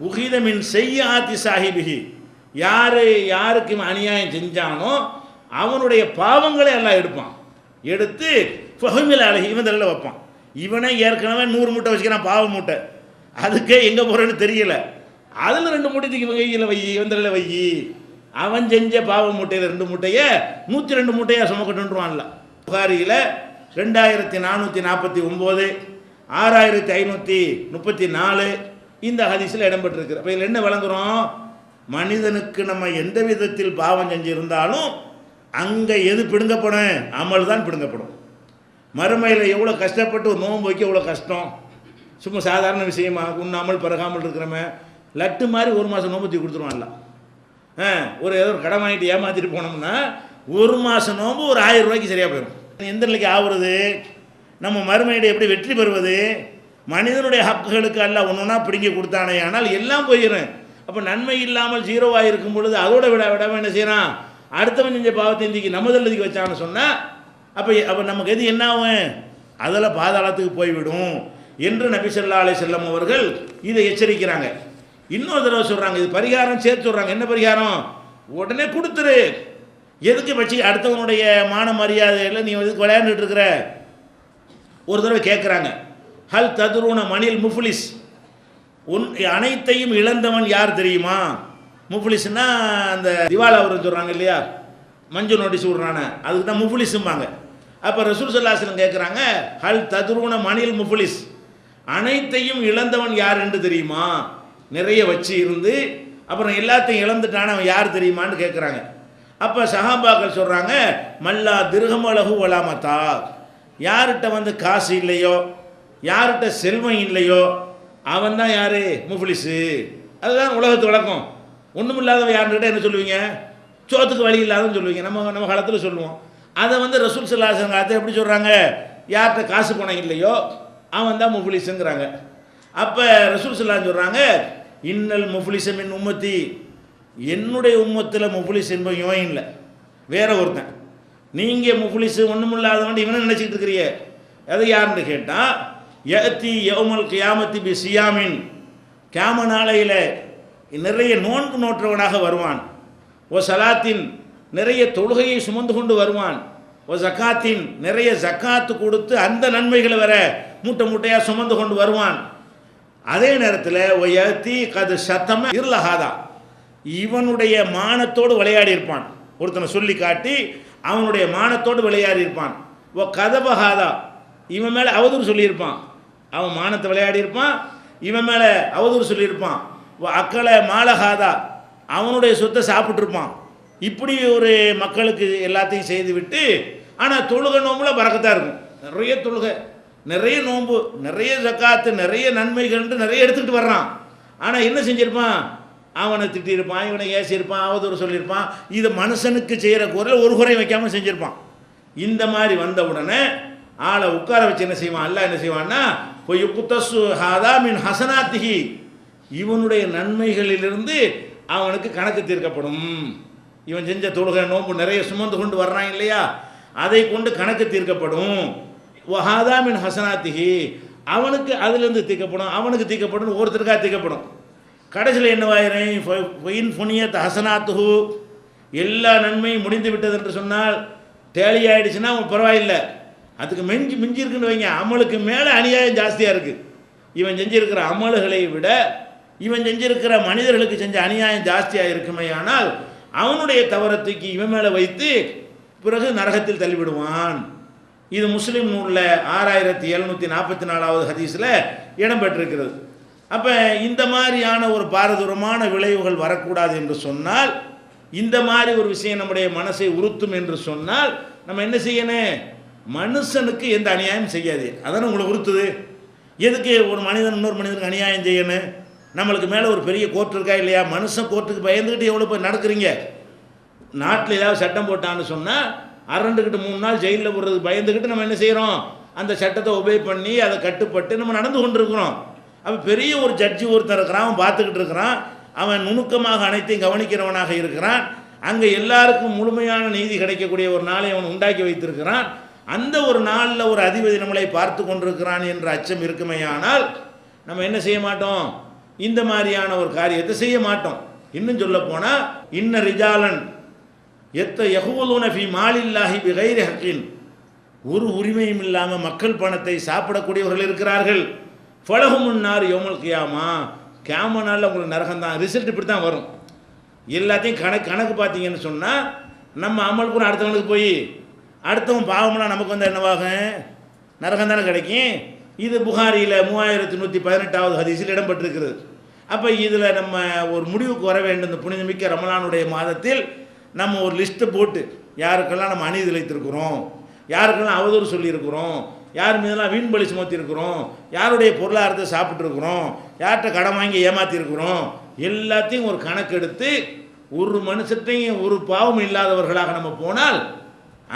உஹீத மின் செய்யாத்தி சாஹிபிஹி, யாருக்கு இவன் அநியாயம் செஞ்சானோ அவனுடைய பாவங்களை எல்லாம் எடுப்பான், எடுத்து ஃபஹுமில் அலைஹி இவன் தலையில் வைப்பான். இவனே ஏற்கனவே 100 மூட்டை வச்சுக்கிறான், பாவ மூட்டை, அதுக்கே எங்கே போகிறேன்னு தெரியல, அதில் 2 மூட்டைக்கு இவன் கையில் வை, இவன் தலையில் வை, அவன் செஞ்ச பாவ மூட்டையில் 2 மூட்டையை 102 மூட்டையாக சுமக்கட்டுன்றான்ல. புகாரியில் 2449, 6534 இந்த ஹதீஸில் இடம்பெற்றிருக்கு. அப்போ இதில் என்ன வழங்குகிறோம்? மனிதனுக்கு நம்ம எந்த விதத்தில் பாவம் செஞ்சிருந்தாலும் அங்கே எது பிடுங்கப்படும்? அமல் தான் பிடுங்கப்படும். மறுமையில் எவ்வளோ கஷ்டப்பட்டு ஒரு நோன்பு வைக்க எவ்வளோ கஷ்டம், சும்மா சாதாரண விஷயமா உண்ணாமல் பருகாமல் இருக்கிறமே, லட்டு மாதிரி 1 மாதம் நோம்பு தூக்கி கொடுத்துருவான்ல. ஒரு ஏதோ ஒரு கடன் வாங்கிட்டு ஏமாற்றிட்டு போனோம்னா 1 மாதம் நோம்பு ஒரு 1000 ரூபாய்க்கு சரியாக போயிடும். எந்த நிலைக்கு ஆகுறது? நம்ம மறுமையிட எப்படி வெற்றி பெறுவது? மனிதனுடைய ஹக்குகளுக்கு எல்லாம் ஒன்று ஒன்றா பிடிங்கி கொடுத்தானே, ஆனால் எல்லாம் போயிடும். அப்போ நன்மை இல்லாமல் 0வாக இருக்கும் பொழுது அதோட விடாமல் என்ன செய்யறான், அடுத்தவன் செஞ்ச பாவத்தை இன்றைக்கி நம்ம தள்ளதுக்கு வச்சான்னு சொன்னால் அப்போ நமக்கு எது என்ன ஆகும்? அதில் பாதாளத்துக்கு போய்விடும் என்று நபி ஸல்லல்லாஹு அலைஹி வஸல்லம் அவர்கள் இதை எச்சரிக்கிறாங்க. இன்னொரு தடவை சொல்கிறாங்க, இது பரிகாரம் சேர்த்து சொல்கிறாங்க. என்ன பரிகாரம்? உடனே கொடுத்துரு, எதுக்கு வச்சு அடுத்தவனுடைய மான மரியாதையில் நீ எதுக்கு விளையாண்டுட்டு இருக்கிற? ஒரு தடவை கேட்குறாங்க, ஹல் ததுரூன மணில் முஃப்லிஸ், அனைத்தையும் இழந்தவன் யார் தெரியுமா? முஃப்லிஸ்னா அந்த திவால் அவர்னு சொல்கிறாங்க இல்லையா, மஞ்சள் நோட்டீஸ் விடுறான, அதுக்கு தான் முஃப்லிஸும்பாங்க. அப்போ ரசூல் ஸல்லல்லாஹு அலைஹி வஸல்லம் கேட்குறாங்க, ஹல் ததுரூன மணில் முஃப்லிஸ், அனைத்தையும் இழந்தவன் யார் என்று தெரியுமா? நிறைய வச்சு இருந்து அப்புறம் எல்லாத்தையும் இழந்துட்டான அவன் யார் தெரியுமான்னு கேட்குறாங்க. அப்போ சஹாபாக்கள் சொல்கிறாங்க, மல்லா திர்ஹமலஹு வலாமத்தா, யார்கிட்ட வந்து காசு இல்லையோ, யார்கிட்ட செல்வம் இல்லையோ அவன் தான் யார்? முஃப்லிஸு. அதுதான் உலகத்து வழக்கம். ஒன்றும் இல்லாதவன் யாருக்கிட்ட என்ன சொல்லுவீங்க? சோத்துக்கு வழி இல்லாதன்னு சொல்லுவீங்க, நம்ம காலத்தில் சொல்லுவோம். அதை வந்து ரசூல் ஸல்லல்லாஹு அலைஹி வஸல்லம் அதை எப்படி சொல்கிறாங்க? யார்கிட்ட காசு பணம் இல்லையோ அவன் தான் முஃப்லிஸுங்கிறாங்க. அப்போ ரசூல் ஸல்லல்லாஹு அலைஹி சொல்கிறாங்க, இன்னல் முஃப்லிஸ மின் உம்மத்தி, என்னுடைய உம்மத்தில் முஃப்லிஸ் என்பவன் இவன் இல்லை, வேற ஒருத்தன். நீங்கள் முஃப்லிஸு ஒன்றும் இல்லாதவன் இவனை நினச்சிக்கிட்டு இருக்கிறீ. அது யாருன்னு கேட்டால், யஅதி யௌமல் கியாமத்தி பி சியாமின், கியாம நாளையில் நிறைய நோன்பு நோற்றவனாக வருவான். ஓ சலாத்தின், நிறைய தொழுகையை சுமந்து கொண்டு வருவான். ஓ ஜக்காத்தின், நிறைய ஜக்காத்து கொடுத்து அந்த நன்மைகளை வர மூட்டை மூட்டையாக சுமந்து கொண்டு வருவான். அதே நேரத்தில் ஓ யஅதி கது சத்தம இருளஹாதா, இவனுடைய மானத்தோடு விளையாடி இருப்பான். ஒருத்தனை சொல்லி காட்டி அவனுடைய மானத்தோடு விளையாடி இருப்பான். ஓ கதபஹாதா, இவன் மேலே அவதூறு சொல்லியிருப்பான். அவன் மானத்தை விளையாடி இருப்பான், இவன் மேலே அவதூறு சொல்லியிருப்பான். ஓ அக்கலை மாலஹாதா, அவனுடைய சொத்தை சாப்பிட்ருப்பான். இப்படி ஒரு மக்களுக்கு எல்லாத்தையும் செய்து விட்டு, ஆனால் தொழுகை நோம்புல பறக்கத்தான் இருக்கும். நிறைய தொழுகை, நிறைய நோன்பு, நிறைய ஜக்காத்து, நிறைய நன்மைகள் நிறைய எடுத்துக்கிட்டு வர்றான். ஆனால் என்ன செஞ்சிருப்பான்? அவனை திட்டியிருப்பான், இவனை ஏசியிருப்பான், அவதூறு சொல்லியிருப்பான். இது மனுஷனுக்கு செய்கிற குறையில் ஒரு குறை வைக்காமல் செஞ்சுருப்பான். இந்த மாதிரி வந்த உடனே ஆளை உட்கார வச்சு என்ன செய்வான்? அல்லாஹ் என்ன செய்வான்னா, பொய் குத்தசு ஹாதா மின் ஹசனாத்திஹி, இவனுடைய நன்மைகளிலிருந்து அவனுக்கு கணக்கு தீர்க்கப்படும். இவன் செஞ்ச தொழுகை நோன்பு நிறைய சுமந்து கொண்டு வர்றான் இல்லையா, அதை கொண்டு கணக்கு தீர்க்கப்படும். ஹாதா மின் ஹசனாத்திஹி, அவனுக்கு அதிலிருந்து தீர்க்கப்படும், அவனுக்கு தீர்க்கப்படும், ஒருத்தருக்காக தீர்க்கப்படும். கடைசியில் என்னவாயிரும்? ஃபுனியத் ஹசனாத்துஹு, எல்லா நன்மையும் முடிந்து விட்டது என்று சொன்னால் டேலி ஆகிடுச்சுன்னா பரவாயில்லை, அதுக்கு மிஞ்சி இருக்குன்னு வைங்க, அமலுக்கு மேலே அநியாயம் ஜாஸ்தியாக இருக்குது. இவன் செஞ்சிருக்கிற அமல்களை விட இவன் செஞ்சிருக்கிற மனிதர்களுக்கு செஞ்ச அநியாயம் ஜாஸ்தியாக இருக்குமே. ஆனால் அவனுடைய தவறத்துக்கு இவன் மேலே வைத்து பிறகு நரகத்தில் தள்ளிவிடுவான். இது முஸ்லீம் நூலில் 6744வது ஹதீஸில் இடம்பெற்றிருக்கிறது. அப்போ இந்த மாதிரியான ஒரு பாரதூரமான விளைவுகள் வரக்கூடாது என்று சொன்னால், இந்த மாதிரி ஒரு விஷயம் நம்முடைய மனசை உறுத்தும் என்று சொன்னால் நம்ம என்ன செய்யணும்? மனுஷனுக்கு எந்த அநியாயம் செய்யாது. அதானே உங்களை உறுத்துது. எதுக்கு ஒரு மனிதன் இன்னொரு மனிதனுக்கு அநியாயம் செய்யணும்? நம்மளுக்கு மேலே ஒரு பெரிய கோர்ட் இருக்கா இல்லையா? மனுஷன் கோர்ட்டுக்கு பயந்துக்கிட்டு எவ்வளோ போய் நடக்கிறீங்க? நாட்டில் ஏதாவது சட்டம் போட்டான்னு சொன்னால் அரண்டுக்கிட்டு 3 நாள் ஜெயிலில் போடுறது பயந்துக்கிட்டு நம்ம என்ன செய்கிறோம்? அந்த சட்டத்தை ஒபே பண்ணி அதை கட்டுப்பட்டு நம்ம நடந்து கொண்டிருக்கிறோம். அப்போ பெரிய ஒரு ஜட்ஜி ஒருத்தர் இருக்கிறான், அவன் பார்த்துக்கிட்டு இருக்கிறான், அவன் நுணுக்கமாக அனைத்தையும் கவனிக்கிறவனாக இருக்கிறான். அங்கே எல்லாருக்கும் முழுமையான நீதி கிடைக்கக்கூடிய ஒரு நாளை அவன் உண்டாக்கி வைத்திருக்கிறான். அந்த ஒரு நாளில் ஒரு அதிபதி நம்மளை பார்த்து கொண்டிருக்கிறான் என்ற அச்சம் இருக்குமேயானால் நம்ம என்ன செய்ய மாட்டோம்? இந்த மாதிரியான ஒரு காரியத்தை செய்ய மாட்டோம். இன்னும் சொல்ல போனால், இன்ன ரிஜாலன் யஹூலுன ஃபீ மாலில்லாஹி பிகைரி ஹக்கின், ஒரு உரிமையும் இல்லாமல் மக்கள் பணத்தை சாப்பிடக்கூடியவர்கள் இருக்கிறார்கள். ஃபலஹுமுன்னார் யௌமுல் கியாமா, கியாம நாளில் உங்களுக்கு நரகம் தான். ரிசல்ட் இப்படி தான் வரும். எல்லாத்தையும் கணக்கு பார்த்தீங்கன்னு சொன்னால், நம்ம அமல் கூட அடுத்தவனுக்கு போய் அடுத்தவன் பாவம்னா நமக்கு வந்து என்னவாகும்? நரகம் தானே கிடைக்கும். இது புகாரியில் 3118வது ஹதீஸில் இடம்பெற்றிருக்கிறது. அப்போ இதில் நம்ம ஒரு முடிவுக்கு வர வேண்டும். இந்த புனிதமிக்க ரமலானுடைய மாதத்தில் நம்ம ஒரு லிஸ்ட்டு போட்டு யாருக்கெல்லாம் நம்ம அநீதி இழைத்திருக்கிறோம், யாருக்கெல்லாம் அவதூறு சொல்லியிருக்கிறோம், யார் மீதெல்லாம் வீண் பலி சுமத்திருக்கிறோம், யாருடைய பொருளாதாரத்தை சாப்பிட்ருக்குறோம், யார்கிட்ட கடன் வாங்கி ஏமாற்றிருக்கிறோம், எல்லாத்தையும் ஒரு கணக்கெடுத்து ஒரு மனுஷத்தையும் ஒரு பாவம் இல்லாதவர்களாக நம்ம போனால்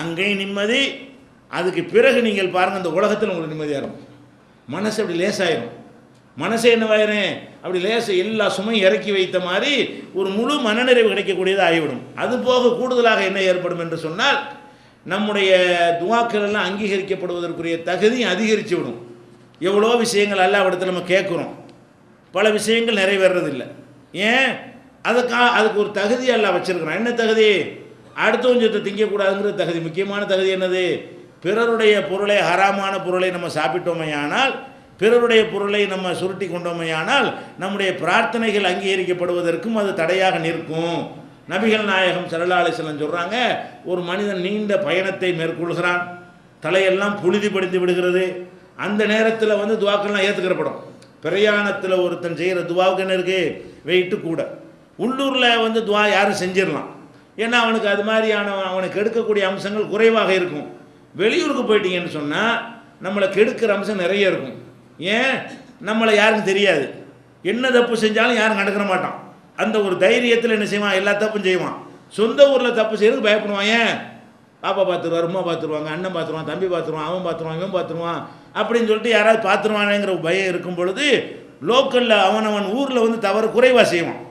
அங்கேயும் நிம்மதி. அதுக்கு பிறகு நீங்கள் பாருங்கள், அந்த உலகத்தில் உங்களுக்கு நிம்மதியாக இருக்கும். மனசு அப்படி லேசாயிரும். மனசே என்னவாயிரும்? அப்படி லேச எல்லா சுமையும் இறக்கி வைத்த மாதிரி ஒரு முழு மனநிறைவு கிடைக்கக்கூடியது ஆகிவிடும். அதுபோக கூடுதலாக என்ன ஏற்படும் என்று சொன்னால், நம்முடைய துவாக்கள் எல்லாம் அங்கீகரிக்கப்படுவதற்குரிய தகுதி அதிகரித்து விடும். எவ்வளோ விஷயங்கள் அல்லாஹ்விடத்தில் நம்ம கேட்குறோம், பல விஷயங்கள் நிறைவேறதில்லை. ஏன்? அதுக்கு ஒரு தகுதி அல்லாஹ் வச்சிருக்கிறான். என்ன தகுதி? அடுத்தவன் சொத்தை திங்கக்கூடாதுங்கிற தகுதி. முக்கியமான தகுதி என்னது? பிறருடைய பொருளை, ஹராமான பொருளை நம்ம சாப்பிட்டோமையானால், பிறருடைய பொருளை நம்ம சுருட்டி கொண்டோமையானால் நம்முடைய பிரார்த்தனைகள் அங்கீகரிக்கப்படுவதற்கும் அது தடையாக நிற்கும். நபிகள் நாயகம் ஸல்லல்லாஹு அலைஹி வஸல்லம் சொல்கிறாங்க, ஒரு மனிதன் நீண்ட பயணத்தை மேற்கொள்கிறான், தலையெல்லாம் புழுதி படித்து விடுகிறது. அந்த நேரத்தில் வந்து துவாக்கள்லாம் ஏற்றுக்கிறப்படும். பிரயாணத்தில் ஒருத்தன் செய்கிற துவாவுக்கு என்ன இருக்குது? வெயிட்டு கூட. உள்ளூரில் வந்து துவா யாரும் செஞ்சிடலாம், ஏன்னா அவனுக்கு அது மாதிரியான அவனுக்கு கெடுக்கக்கூடிய அம்சங்கள் குறைவாக இருக்கும். வெளியூருக்கு போயிட்டீங்கன்னு சொன்னால் நம்மளை கெடுக்கிற அம்சம் நிறைய இருக்கும். ஏன்? நம்மளை யாருக்கும் தெரியாது, என்ன தப்பு செஞ்சாலும் யாரும் நடக்கிற மாட்டான். அந்த ஒரு தைரியத்தில் என்ன செய்வான்? எல்லா தப்பும் செய்வான். சொந்த ஊரில் தப்பு செய்யறதுக்கு பயப்படுவான். ஏன்? பாப்பா பார்த்துருவார், அம்மா பார்த்துருவாங்க, அண்ணன் பார்த்துருவான், தம்பி பார்த்துருவான், அவன் பார்த்துருவான், இவன் பார்த்துருவான் அப்படின்னு சொல்லிட்டு யாராவது பார்த்துருவானேங்கிற பயம் இருக்கும் பொழுது லோக்கலில் அவனவன் ஊரில் வந்து தவறு குறைவாக செய்வான்.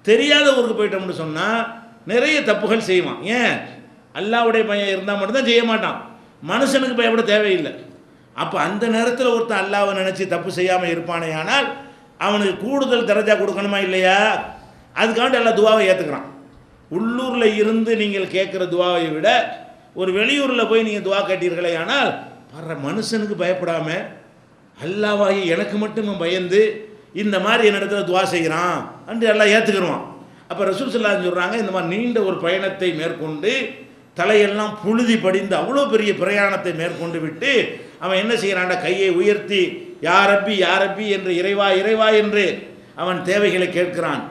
தெரியாத ஊருக்கு போயிட்டோம்னு சொன்னால் நிறைய தப்புகள் செய்வான். ஏன்? அல்லாஹ்வுடைய பயம் இருந்தால் மட்டும்தான் செய்ய மாட்டான். மனுஷனுக்கு பயப்பட தேவையில்லை. அப்போ அந்த நேரத்தில் ஒருத்தன் அல்லாஹ்வை நினச்சி தப்பு செய்யாமல் இருப்பானே, ஆனால் அவனுக்கு கூடுதல் தரஜா கொடுக்கணுமா இல்லையா? அதுக்காண்டி எல்லாம் துவாவை ஏற்றுக்கிறான். உள்ளூரில் இருந்து நீங்கள் கேட்குற துவாவை விட ஒரு வெளியூரில் போய் நீங்கள் துவா கேட்டீர்களே, ஆனால் வர்ற மனுஷனுக்கு பயப்படாமல் அல்லாஹ்வாகி எனக்கு மட்டும் பயந்து இந்த மாதிரி என்னிடத்துல துவா செய்கிறான் என்று எல்லாம் ஏற்றுக்கிறோம். அப்போ ரசூல் ஸல்லல்லாஹு அலைஹி வஸல்லம் சொல்கிறாங்க, இந்த மாதிரி நீண்ட ஒரு பயணத்தை மேற்கொண்டு தலையெல்லாம் புழுதி படிந்து அவ்வளோ பெரிய பிரயாணத்தை மேற்கொண்டு விட்டு அவன் என்ன செய்கிறான்டா? கையை உயர்த்தி யா ரப்பி யா ரப்பி என்று இறைவா இறைவா என்று அவன் தேவைகளை கேட்கிறான்.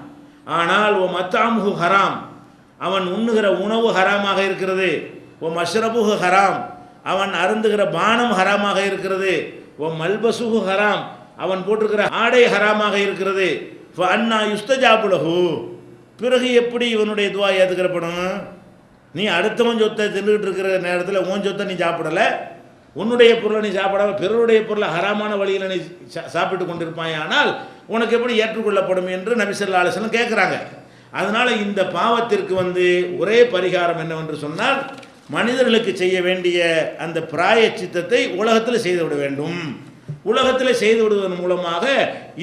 ஆனால் ஓ மத்தாமுஹு ஹராம், அவன் உண்ணுகிற உணவு ஹராமாக இருக்கிறது. ஓ மஷ்ரபுஹு ஹராம், அவன் அருந்துகிற பானம் ஹராமாக இருக்கிறது. ஓ மல்பசுஹு ஹராம், அவன் போட்டிருக்கிற ஆடை ஹராமாக இருக்கிறது. அண்ணா யுஸ்தஜாபுலஹு, பிறகு எப்படி இவனுடைய துவா ஏற்றுக்கிறப்படும்? நீ அடுத்தவன் சொத்தை தின்னுக்கிட்டு இருக்கிற நேரத்தில் உன் சொத்தை நீ சாப்பிடலை, உன்னுடைய பொருளை நீ சாப்பிடாம பிறருடைய பொருளை ஹராமான வழியில் நீ சாப்பிட்டு கொண்டிருப்பாய், ஆனால் உனக்கு எப்படி ஏற்றுக்கொள்ளப்படும் என்று நபி ஸல்லல்லாஹு அலைஹி வஸல்லம் கேட்குறாங்க. அதனால் இந்த பாவத்திற்கு வந்து ஒரே பரிகாரம் என்னவென்று சொன்னால், மனிதர்களுக்கு செய்ய வேண்டிய அந்த பிராயச்சித்தத்தை உலகத்தில் செய்துவிட வேண்டும். உலகத்தில் செய்து விடுவதன் மூலமாக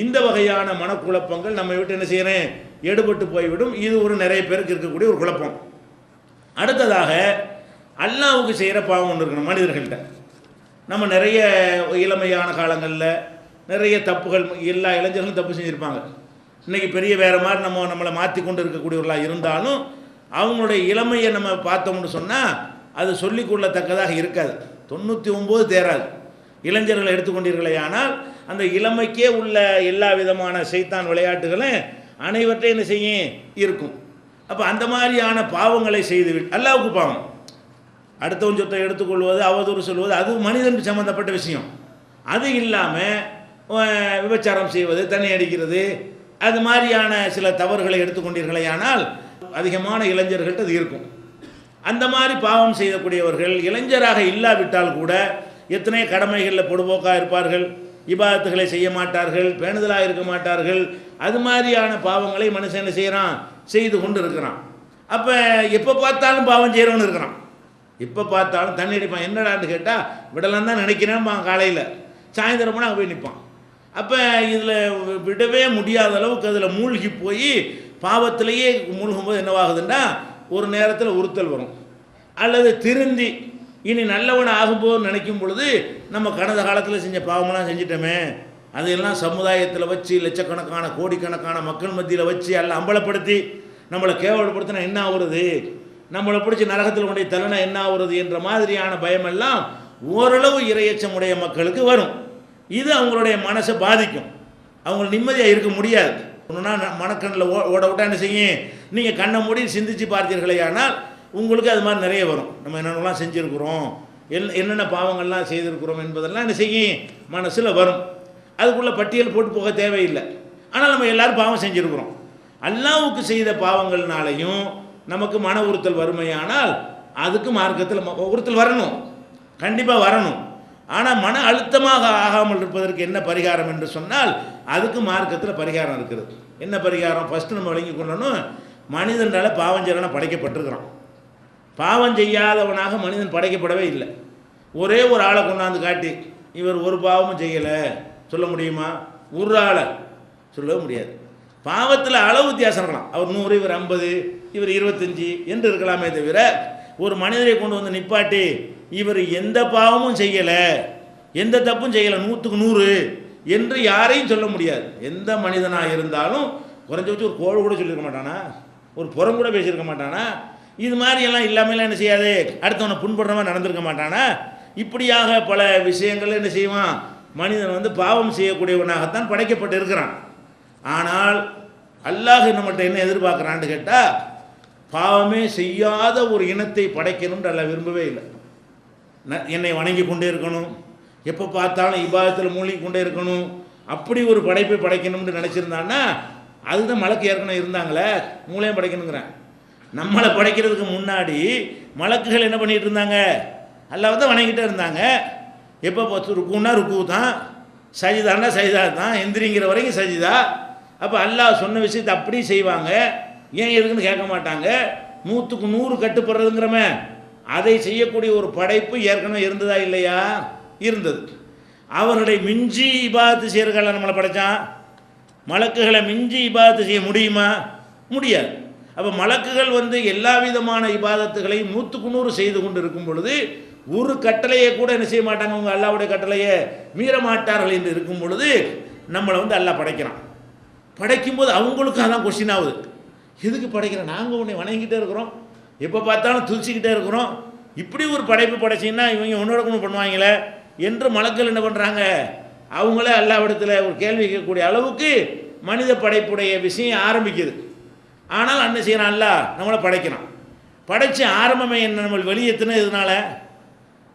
இந்த வகையான மனக்குழப்பங்கள் நம்ம விட்டு என்ன செய்யணும்? எடுபட்டு போய்விடும். இது ஒரு நிறைய பேருக்கு இருக்கக்கூடிய ஒரு குழப்பம். அடுத்ததாக அல்லாஹ்வுக்கு செய்கிற பாவம் ஒன்று இருக்கணும் மனிதர்கள்ட்ட. நம்ம நிறைய இளமையான காலங்களில் நிறைய தப்புகள், எல்லா இளைஞர்களும் தப்பு செஞ்சுருப்பாங்க. இன்றைக்கி பெரிய வேறு மாதிரி நம்மளை மாற்றி கொண்டு இருக்கக்கூடியவர்களாக இருந்தாலும் அவங்களுடைய இளமையை நம்ம பார்த்தோம்னு சொன்னால் அது சொல்லிக்கொள்ளத்தக்கதாக இருக்காது. 99 தேராது. இளைஞர்களை எடுத்துக்கொண்டீர்களே ஆனால் அந்த இளமைக்கே உள்ள எல்லா விதமான சைத்தான் விளையாட்டுகளும் அனைவற்றையும் என்ன செய்யும் இருக்கும். அப்போ அந்த மாதிரியான பாவங்களை செய்துவிட்டு அல்லாஹ்வுக்கு பாவம், அடுத்தவன் சொத்தை எடுத்துக்கொள்வது, அவதூறு சொல்வது, அது மனிதனுக்கு சம்மந்தப்பட்ட விஷயம். அது இல்லாமல் விபச்சாரம் செய்வது, தண்ணி அடிக்கிறது, அது மாதிரியான சில தவறுகளை எடுத்துக்கொண்டீர்களே ஆனால் அதிகமான இளைஞர்கள்ட்ட அது இருக்கும். அந்த மாதிரி பாவம் செய்யக்கூடியவர்கள் இளைஞராக இல்லாவிட்டால் கூட எத்தனை கடமைகளில் பொடுபோக்காக இருப்பார்கள், இபாதத்துகளை செய்ய மாட்டார்கள், பேணுதலாக இருக்க மாட்டார்கள். அது மாதிரியான பாவங்களை மனுஷன் என்ன செய்கிறான், செய்து கொண்டு இருக்கிறான். அப்போ எப்போ பார்த்தாலும் பாவம் செய்கிறவனு இருக்கிறான். எப்போ பார்த்தாலும் தண்ணி அடிப்பான். என்னடான்னு கேட்டால் விடலாம் தான் நினைக்கிறேன் காலையில், சாயந்தரம் போனால் அங்கே போய் நிற்பான். அப்போ இதில் விடவே முடியாத அளவுக்கு அதில் மூழ்கி போய் பாவத்திலேயே மூழ்கும்போது என்னவாகுதுன்னா ஒரு நேரத்தில் உறுத்தல் வரும். அல்லது திருந்தி இனி நல்லவன் ஆகும்போது நினைக்கும் பொழுது நம்ம கடந்த காலத்தில் செஞ்ச பாவமெல்லாம் செஞ்சிட்டோமே, அதையெல்லாம் சமுதாயத்தில் வச்சு லட்சக்கணக்கான கோடிக்கணக்கான மக்கள் மத்தியில் வச்சு எல்லாம் அம்பலப்படுத்தி நம்மளை கேவலப்படுத்தினா என்ன ஆகுறது, நம்மளை பிடிச்சி நரகத்தில் கொண்டு தள்ளனா என்ன ஆகுறது என்ற மாதிரியான பயமெல்லாம் ஓரளவு இரையச்சமுடைய மக்களுக்கு வரும். இது அவங்களுடைய மனசை பாதிக்கும். அவங்க நிம்மதியாக இருக்க முடியாது. ஒன்றுனா மனக்கண்ணில் ஓட விட்டா என்ன செய்யும், நீங்கள் கண்ணை மூடி சிந்திச்சு பார்த்தீர்களே ஆனால் உங்களுக்கு அது மாதிரி நிறைய வரும். நம்ம என்னென்னலாம் செஞ்சுருக்குறோம், என்னென்ன பாவங்கள்லாம் செய்திருக்கிறோம் என்பதெல்லாம் என்ன செய்யும், மனசில் வரும். அதுக்குள்ளே பட்டியல் போட்டு போக தேவையில்லை. ஆனால் நம்ம எல்லோரும் பாவம் செஞ்சுருக்கிறோம். அல்லாஹ்வுக்கு செய்த பாவங்கள்னாலையும் நமக்கு மன உறுத்தல் வறுமையானால் அதுக்கு மார்க்கத்தில் உறுத்தல் வரணும், கண்டிப்பாக வரணும். ஆனால் மன அழுத்தமாக ஆகாமல் இருப்பதற்கு என்ன பரிகாரம் என்று சொன்னால் அதுக்கு மார்க்கத்தில் பரிகாரம் இருக்கிறது. என்ன பரிகாரம்? ஃபஸ்ட்டு நம்ம விளங்கி கொள்ளணும், மனிதனால் பாவம் செய்யலாம் படைக்கப்பட்டிருக்கிறான். பாவம் செய்யாதவனாக மனிதன் படைக்கப்படவே இல்லை. ஒரே ஒரு ஆளை கொண்டாந்து காட்டி இவர் ஒரு பாவமும் செய்யலை சொல்ல முடியுமா? ஒரு ஆளை சொல்லவே முடியாது. பாவத்தில் அளவு வித்தியாசம் இருக்கலாம். அவர் 100, இவர் 50, இவர் 25 என்று இருக்கலாமே தவிர ஒரு மனிதரை கொண்டு வந்து நிப்பாட்டி இவர் எந்த பாவமும் செய்யலை, எந்த தப்பும் செய்யலை, 100க்கு 100 என்று யாரையும் சொல்ல முடியாது. எந்த மனிதனாக இருந்தாலும் குறைஞ்சபட்சம் ஒரு கோள் கூட சொல்லியிருக்க மாட்டானா, ஒரு புறம் கூட பேசியிருக்க மாட்டானா, இது மாதிரியெல்லாம் இல்லாமல் என்ன செய்யாது, அடுத்தவனை புண்படுற மாதிரி நடந்திருக்க மாட்டானா. இப்படியாக பல விஷயங்கள் என்ன செய்வான், மனிதன் வந்து பாவம் செய்யக்கூடியவனாகத்தான் படைக்கப்பட்டு இருக்கிறான். ஆனால் அல்லாஹ் நம்மகிட்ட என்ன எதிர்பார்க்குறான்னு கேட்டால் பாவமே செய்யாத ஒரு இனத்தை படைக்கணும்னு அல்லாஹ் விரும்பவே இல்லை. என்னை வணங்கி கொண்டே இருக்கணும், எப்போ பார்த்தாலும் இபாதத்தில் மூழ்கி கொண்டே இருக்கணும், அப்படி ஒரு படைப்பை படைக்கணும்னு நினச்சிருந்தான்னா அதுதான் மலக்கு ஏற்கனவே இருந்தாங்களே, மூளையும் படைக்கணுங்கிறேன். நம்மளை படைக்கிறதுக்கு முன்னாடி மலக்குகள் என்ன பண்ணிகிட்டு இருந்தாங்க, அல்லாஹ் தான் வணங்கிட்டே இருந்தாங்க. எப்போ ருக்குன்னா ருக்கு தான், சஜிதான்னா சஜிதா தான், எந்திரிங்கிற வரைக்கும் சஜிதா. அப்போ அல்லாஹ் சொன்ன விஷயத்தை அப்படியே செய்வாங்க. ஏன் எதுக்குன்னு கேட்க மாட்டாங்க. 100க்கு 100 கட்டுப்படுறதுங்கிறமே அதை செய்யக்கூடிய ஒரு படைப்பு ஏற்கனவே இருந்ததா இல்லையா? இருந்தது. அவர்களை மிஞ்சி இபாதத்து செய்கிறதுக்காக நம்மளை படைத்தான். மலக்குகளை மிஞ்சி இபாதத்து செய்ய முடியுமா? முடியாது. அப்போ மலக்குகள் வந்து எல்லா விதமான இபாதத்துகளையும் 100க்கு 100 செய்து கொண்டு இருக்கும் பொழுது ஒரு கட்டளையை கூட என்ன செய்ய மாட்டாங்க, அவங்க அல்லாஹ்வுடைய கட்டளையை மீற மாட்டார்கள் என்று இருக்கும் பொழுது நம்மளை வந்து அல்லாஹ் படைக்கிறான். படைக்கும்போது அவங்களுக்கு அதான் கொஸ்டின் ஆகுது, எதுக்கு படைக்கிறோம், நாங்கள் உன்னை வணங்கிக்கிட்டே இருக்கிறோம், எப்போ பார்த்தாலும் துதிச்சிக்கிட்டே இருக்கிறோம், இப்படி ஒரு படைப்பு படைச்சிங்கன்னா இவங்க ஒன்றோடக்கணும் பண்ணுவாங்களே என்று மலக்கள் என்ன பண்ணுறாங்க, அவங்களே அல்லாஹ்விடத்தில் ஒரு கேள்வி கேட்கக்கூடிய அளவுக்கு மனித படைப்புடைய விஷயம் ஆரம்பிக்குது. ஆனால் என்ன செய்யறான், அல்லாஹ் நம்மளை படைக்கிறான். படைச்சு ஆரம்பமே என்ன, நம்ம வெளியேற்றின இதனால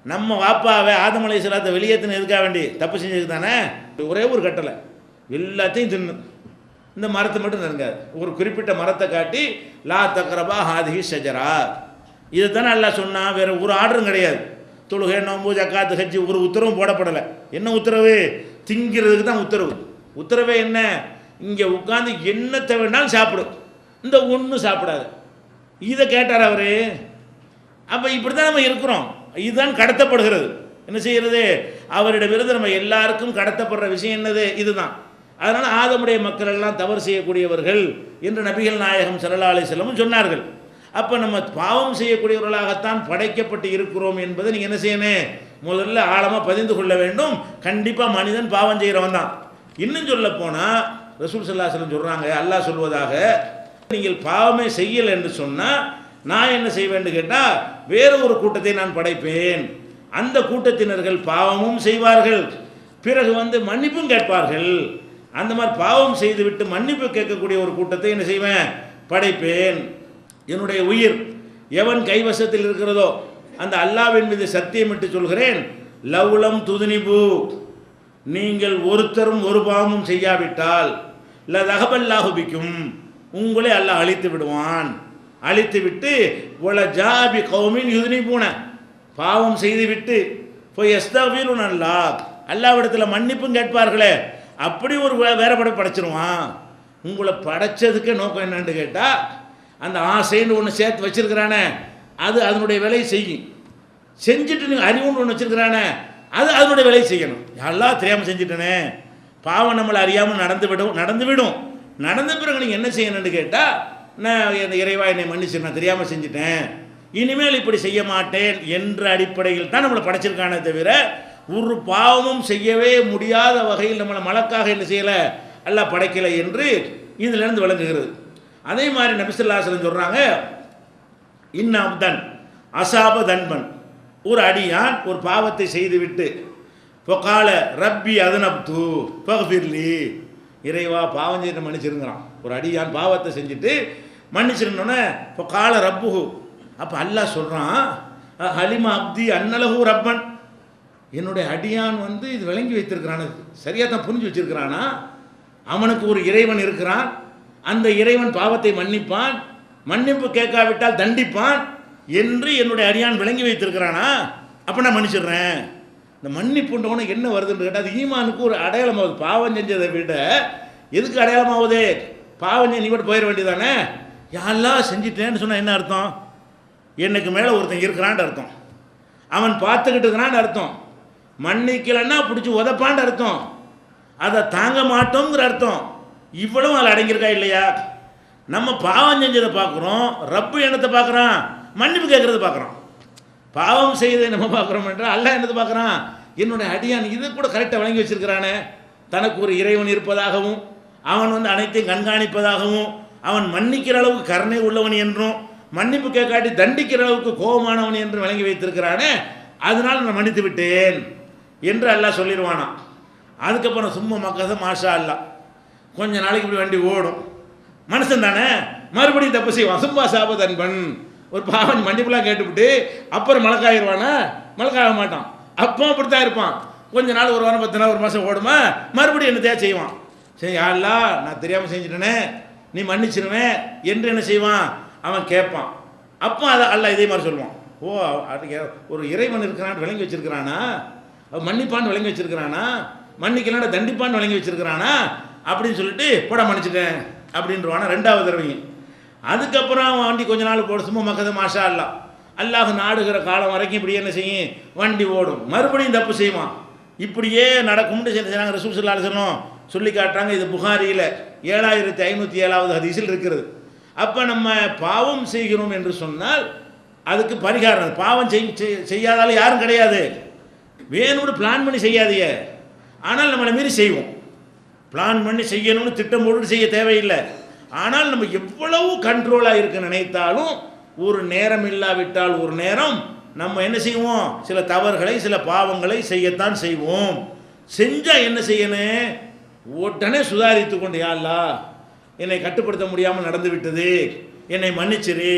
நம்ம வாப்பாவை ஆதம் அலைஹிஸ்ஸலாத்தை வெளியேற்றின எதுக்காக வேண்டி, தப்பு செஞ்சதுக்கு தானே. ஒரே ஒரு கட்டளை, எல்லாத்தையும் தின்னு, இந்த மரத்தை மட்டும் நெருங்காது. ஒரு குறிப்பிட்ட மரத்தை காட்டி லா தக்ரபா ஹாதிஹி ஷஜரா, இதை தானே அல்லாஹ் சொன்னான். வேறு ஒரு ஆர்டரும் கிடையாது. தொழுகை, நோம்பு, ஜக்காத்து, ஹஜ்ஜு ஒரு உத்தரவும் போடப்படலை. என்ன உத்தரவு? திங்கிறதுக்கு தான் உத்தரவு. உத்தரவே என்ன, இங்கே உட்காந்து என்னத்தை வேணாலும் சாப்பிடு, இந்த ஒன்றும் சாப்பிடாது. இதை கேட்டார் அவர். அப்போ இப்படி தான் நம்ம இருக்கிறோம். இதுதான் கடத்தப்படுகிறது. என்ன செய்கிறது, அவரிடமிருந்து நம்ம எல்லாருக்கும் கடத்தப்படுற விஷயம் என்னது, இதுதான். அதனால் ஆதமுடைய மக்கள் எல்லாம் தவறு செய்யக்கூடியவர்கள் என்று நபிகள் நாயகம் ஸல்லல்லாஹு அலைஹி வஸல்லம் சொன்னார்கள். அப்போ நம்ம பாவம் செய்யக்கூடியவர்களாகத்தான் படைக்கப்பட்டு இருக்கிறோம் என்பதை நீங்கள் என்ன செய்யணும், முதல்ல ஆழமாக பதிந்து கொள்ள வேண்டும். கண்டிப்பாக மனிதன் பாவம் செய்கிறவன் தான். இன்னும் சொல்ல போனால் ரசூல் ஸல்லல்லாஹு அலைஹி வஸல்லம் சொல்கிறாங்க, அல்லாஹ் சொல்வதாக, நீங்கள் பாவமே செய்யலை என்று சொன்னால் நான் என்ன செய்வேன்னு கேட்டால் வேறு ஒரு கூட்டத்தை நான் படைப்பேன். அந்த கூட்டத்தினர்கள் பாவமும் செய்வார்கள், பிறகு மன்னிப்பும் கேட்பார்கள். அந்த மாதிரி பாவம் செய்துவிட்டு மன்னிப்பு கேட்கக்கூடிய ஒரு கூட்டத்தை என்ன செய்வேன், படைப்பேன். என்னுடைய உயிர் எவன் கைவசத்தில் இருக்கிறதோ அந்த அல்லாஹ்வின் மீது சத்தியமிட்டு சொல்கிறேன், லவ்லம் துதுனிபு, நீங்கள் ஒருத்தரும் ஒரு பாவமும் செய்யாவிட்டால் லதஹபல்லாஹு பிக்கும், உங்களே அல்லாஹ் அழித்து விடுவான். அழித்து விட்டு ஒல ஜாபி கௌமின் யுதுனிபூன, பாவம் செய்துவிட்டு போய் எஸ்தஃபிருன் அல்லாஹ், அல்லாஹ்விடத்தில் மன்னிப்பும் கேட்பார்களே, அப்படி ஒரு வேறுபட படைச்சிருவான். உங்களை படைச்சதுக்கே நோக்கம் என்னன்னு கேட்டால் அந்த ஆசைன்னு ஒன்று சேர்த்து வச்சிருக்கிறானே அது அதனுடைய வேலையை செய்யும். செஞ்சுட்டு நீங்கள் அறிவுன்னு ஒன்று வச்சுருக்கிறானே அது அதனுடைய வேலையை செய்யணும். எல்லாம் தெரியாமல் செஞ்சுட்டனே, பாவம் நம்மளை அறியாமல் நடந்து நடந்த பிறகு நீங்கள் என்ன செய்யணும்னு கேட்டால், நான் இறைவா என்னை மன்னிச்சு, நான் தெரியாமல் செஞ்சுட்டேன், இனிமேல் இப்படி செய்ய மாட்டேன் என்ற அடிப்படையில் தான் நம்மளை படைச்சிருக்கானே தவிர ஒரு பாவமும் செய்யவே முடியாத வகையில் நம்மளை மலக்காக என்ன செய்யலை, அல்லாஹ் படைக்கலை என்று இதிலிருந்து விளங்குகிறது. அதே மாதிரி நபி ஸல்லல்லாஹு அலைஹி வஸல்லம் சொல்கிறாங்க, இன்னப்தன் அசாப தன்பன், ஒரு அடியான் ஒரு பாவத்தை செய்துவிட்டு பொகால ரப்பி அதனப்து பஃபிர்லி, இறைவா பாவம் செய்ய மன்னிச்சிருங்கிறான். ஒரு அடியான் பாவத்தை செஞ்சுட்டு மன்னிச்சிருந்தோன்னே பொகால ரப்புஹு, அப்போ அல்லாஹ் சொல்கிறான், ஹலிமா அப்தி அன்னலஹு ரப்பன், என்னுடைய அடியான் இது விளங்கி வைத்திருக்கிறான், சரியாக தான் புரிஞ்சு வச்சிருக்கிறானா, அவனுக்கு ஒரு இறைவன் இருக்கிறான், அந்த இறைவன் பாவத்தை மன்னிப்பான், மன்னிப்பு கேட்காவிட்டால் தண்டிப்பான் என்று என்னுடைய அடியான் விளங்கி வைத்திருக்கிறானா, அப்போ நான் மன்னிச்சிடுறேன். இந்த மன்னிப்புன்றவனுக்கு என்ன வருதுன்னு கேட்டால் அது ஈமானுக்கு ஒரு அடையாளமாகுது. பாவம் செஞ்சதை விட எதுக்கு அடையாளமாகுது, பாவம் நீ மட்டும் போயிட வேண்டியதானே. யாரெல்லாம் செஞ்சிட்டேன்னு சொன்னால் என்ன அர்த்தம், எனக்கு மேலே ஒருத்தன் இருக்கிறான்னு அர்த்தம், அவன் பார்த்துக்கிட்டு இருக்கிறான்னு அர்த்தம், மன்னிக்கலைன்னா பிடிச்சி உதப்பான்னு அர்த்தம், அதை தாங்க மாட்டோங்கிற அர்த்தம். இவ்வளவும் அதில் அடங்கியிருக்கா இல்லையா? நம்ம பாவம் செஞ்சதை பார்க்குறோம், ரப்பு என்னத்தை பார்க்குறான், மன்னிப்பு கேட்குறத பார்க்குறோம். பாவம் செய்ததை நம்ம பார்க்குறோம் என்றால் அல்லாஹ் என்னத்தை பார்க்குறான், என்னுடைய அடியான் இது கூட கரெக்டாக வழங்கி வச்சிருக்கிறானே, தனக்கு ஒரு இறைவன் இருப்பதாகவும் அவன் அனைத்தையும் கண்காணிப்பதாகவும் அவன் மன்னிக்கிற அளவுக்கு கருணை உள்ளவன் என்றும் மன்னிப்பு கேட்காட்டி தண்டிக்கிற அளவுக்கு கோபமானவன் என்று வழங்கி வைத்திருக்கிறானே, அதனால் நான் மன்னித்து விட்டேன் என்று அல்லாஹ் சொல்லிடுவானா. அதுக்கப்புறம் சும்மா மக்கள் மாஷா அல்லாஹ், கொஞ்ச நாளைக்கு இப்படி வண்டி ஓடும், மனுஷன் தானே மறுபடியும் தப்பு செய்வான். சும்மா சாபத் அன்பன், ஒரு பாவம் மன்னிப்புலாம் கேட்டுவிட்டு அப்புறம் மலக்காயிருவானா, மலக்காக மாட்டான், அப்போ அப்படித்தான் இருப்பான். கொஞ்ச நாள், ஒரு வாரம், 10 நாள், ஒரு மாதம் ஓடுமா, மறுபடியும் என்னத்தையா செய்வான். சரி யாரெல்லாம் நான் தெரியாமல் செஞ்சுட்டேனே, நீ மன்னிச்சிருவேன் என்று என்ன செய்வான், அவன் கேட்பான். அப்போ அதை அல்லாஹ் இதே மாதிரி சொல்லுவான், ஓ ஒரு இறைவன் இருக்கிறான்னு விளங்கி வச்சிருக்கிறானா, அவன் மன்னிப்பான்னு விளங்கி வச்சிருக்கிறானா, மன்னிக்கலான தண்டிப்பான்னு விளங்கி வச்சிருக்கிறானா அப்படின்னு சொல்லிட்டு போட மன்னிச்சிட்டேன் அப்படின்றவானா ரெண்டாவது தடவையும். அதுக்கப்புறம் அவன் வண்டி கொஞ்ச நாள் போட சும்மா மக்கதை மாஷா அல்லாஹ் நாடுகிற காலம் வரைக்கும் இப்படி என்ன செய்யும், வண்டி ஓடும், மறுபடியும் தப்பு செய்வான். இப்படியே நடக்கும்னு செய்கிறாங்க. ரசூல் ஸல்லல்லாஹு அலைஹி வஸல்லம் சொல்லி காட்டுறாங்க. இது புகாரியில் 7507வது ஹதீஸில் இருக்கிறது. அப்போ நம்ம பாவம் செய்கிறோம் என்று சொன்னால் அதுக்கு பரிகாரம், பாவம் செய்யாதாலும் யாரும் கிடையாது, வேணும்னு பிளான் பண்ணி செய்யாதீங்க, ஆனால் நம்மளை மீறி செய்வோம். பிளான் பண்ணி செய்யணும்னு திட்டம் போட்டு செய்ய தேவையில்லை. ஆனால் நம்ம எவ்வளவு கண்ட்ரோலாக இருக்க நினைத்தாலும் ஒரு நேரம் இல்லாவிட்டால் ஒரு நேரம் நம்ம என்ன செய்வோம், சில தவறுகளை சில பாவங்களை செய்யத்தான் செய்வோம். செஞ்சால் என்ன செய்யணும், உடனே சுதாரித்து கொண்டு, யா அல்லாஹ் என்னை கட்டுப்படுத்த முடியாமல் நடந்து விட்டது, என்னை மன்னிச்சிரு,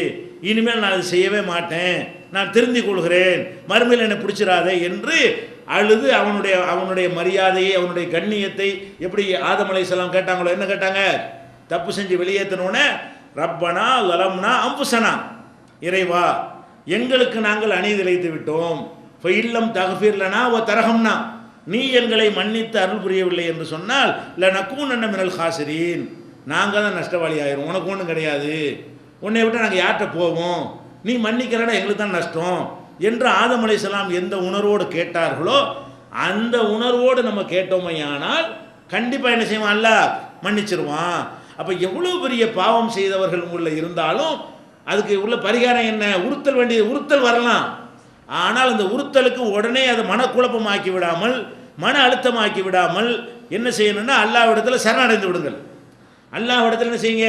இனிமேல் நான் அதை செய்யவே மாட்டேன், நான் திருந்திக் கொள்கிறேன், மறுமையில் என்னை பிடிச்சிடாதே என்று அழுது அவனுடைய மரியாதையை, அவனுடைய கண்ணியத்தை, எப்படி ஆதம் அலைஹிஸ்ஸலாம் கேட்டாங்களோ, என்ன கேட்டாங்க, தப்பு செஞ்சு வெளியேற்றணுன்னே ரப்பனா லலம்னா அம்புசனா, இறைவா எங்களுக்கு நாங்கள் அநீதி இழைத்து விட்டோம், இல்லம் தகஃபிர்லனா ஓ தரகம்னா, நீ எங்களை மன்னித்து அருள் புரியவில்லை என்று சொன்னால் லனகூனன்ன மினல் காசிரீன், நாங்கள் தான் நஷ்டவாளி ஆயிரும், உனக்கு ஒன்றும் கிடையாது, உன்னை விட்டு நாங்கள் யார்கிட்ட போவோம், நீ மன்னிக்கிறனா எங்களுக்கு தான் நஷ்டம் என்று ஆதம் அலைஹிஸ்ஸலாம் எந்த உணர்வோடு கேட்டார்களோ அந்த உணர்வோடு நம்ம கேட்டோமையானால் கண்டிப்பாக என்ன செய்வான், அல்லாஹ் மன்னிச்சிருவான். அப்போ எவ்வளோ பெரிய பாவம் செய்தவர்கள் உள்ள இருந்தாலும் அதுக்கு உள்ள பரிகாரம் என்ன? உறுத்தல் வேண்டியது உறுத்தல் வரலாம். ஆனால் அந்த உறுத்தலுக்கு உடனே அதை மனக்குழப்பமாக்கி விடாமல், மன அழுத்தமாக்கி விடாமல் என்ன செய்யணும்னா அல்லாஹ்விடத்தில் சரணடைந்து விடுங்கள். அல்லாஹ்விடத்தில் என்ன செய்யுங்க?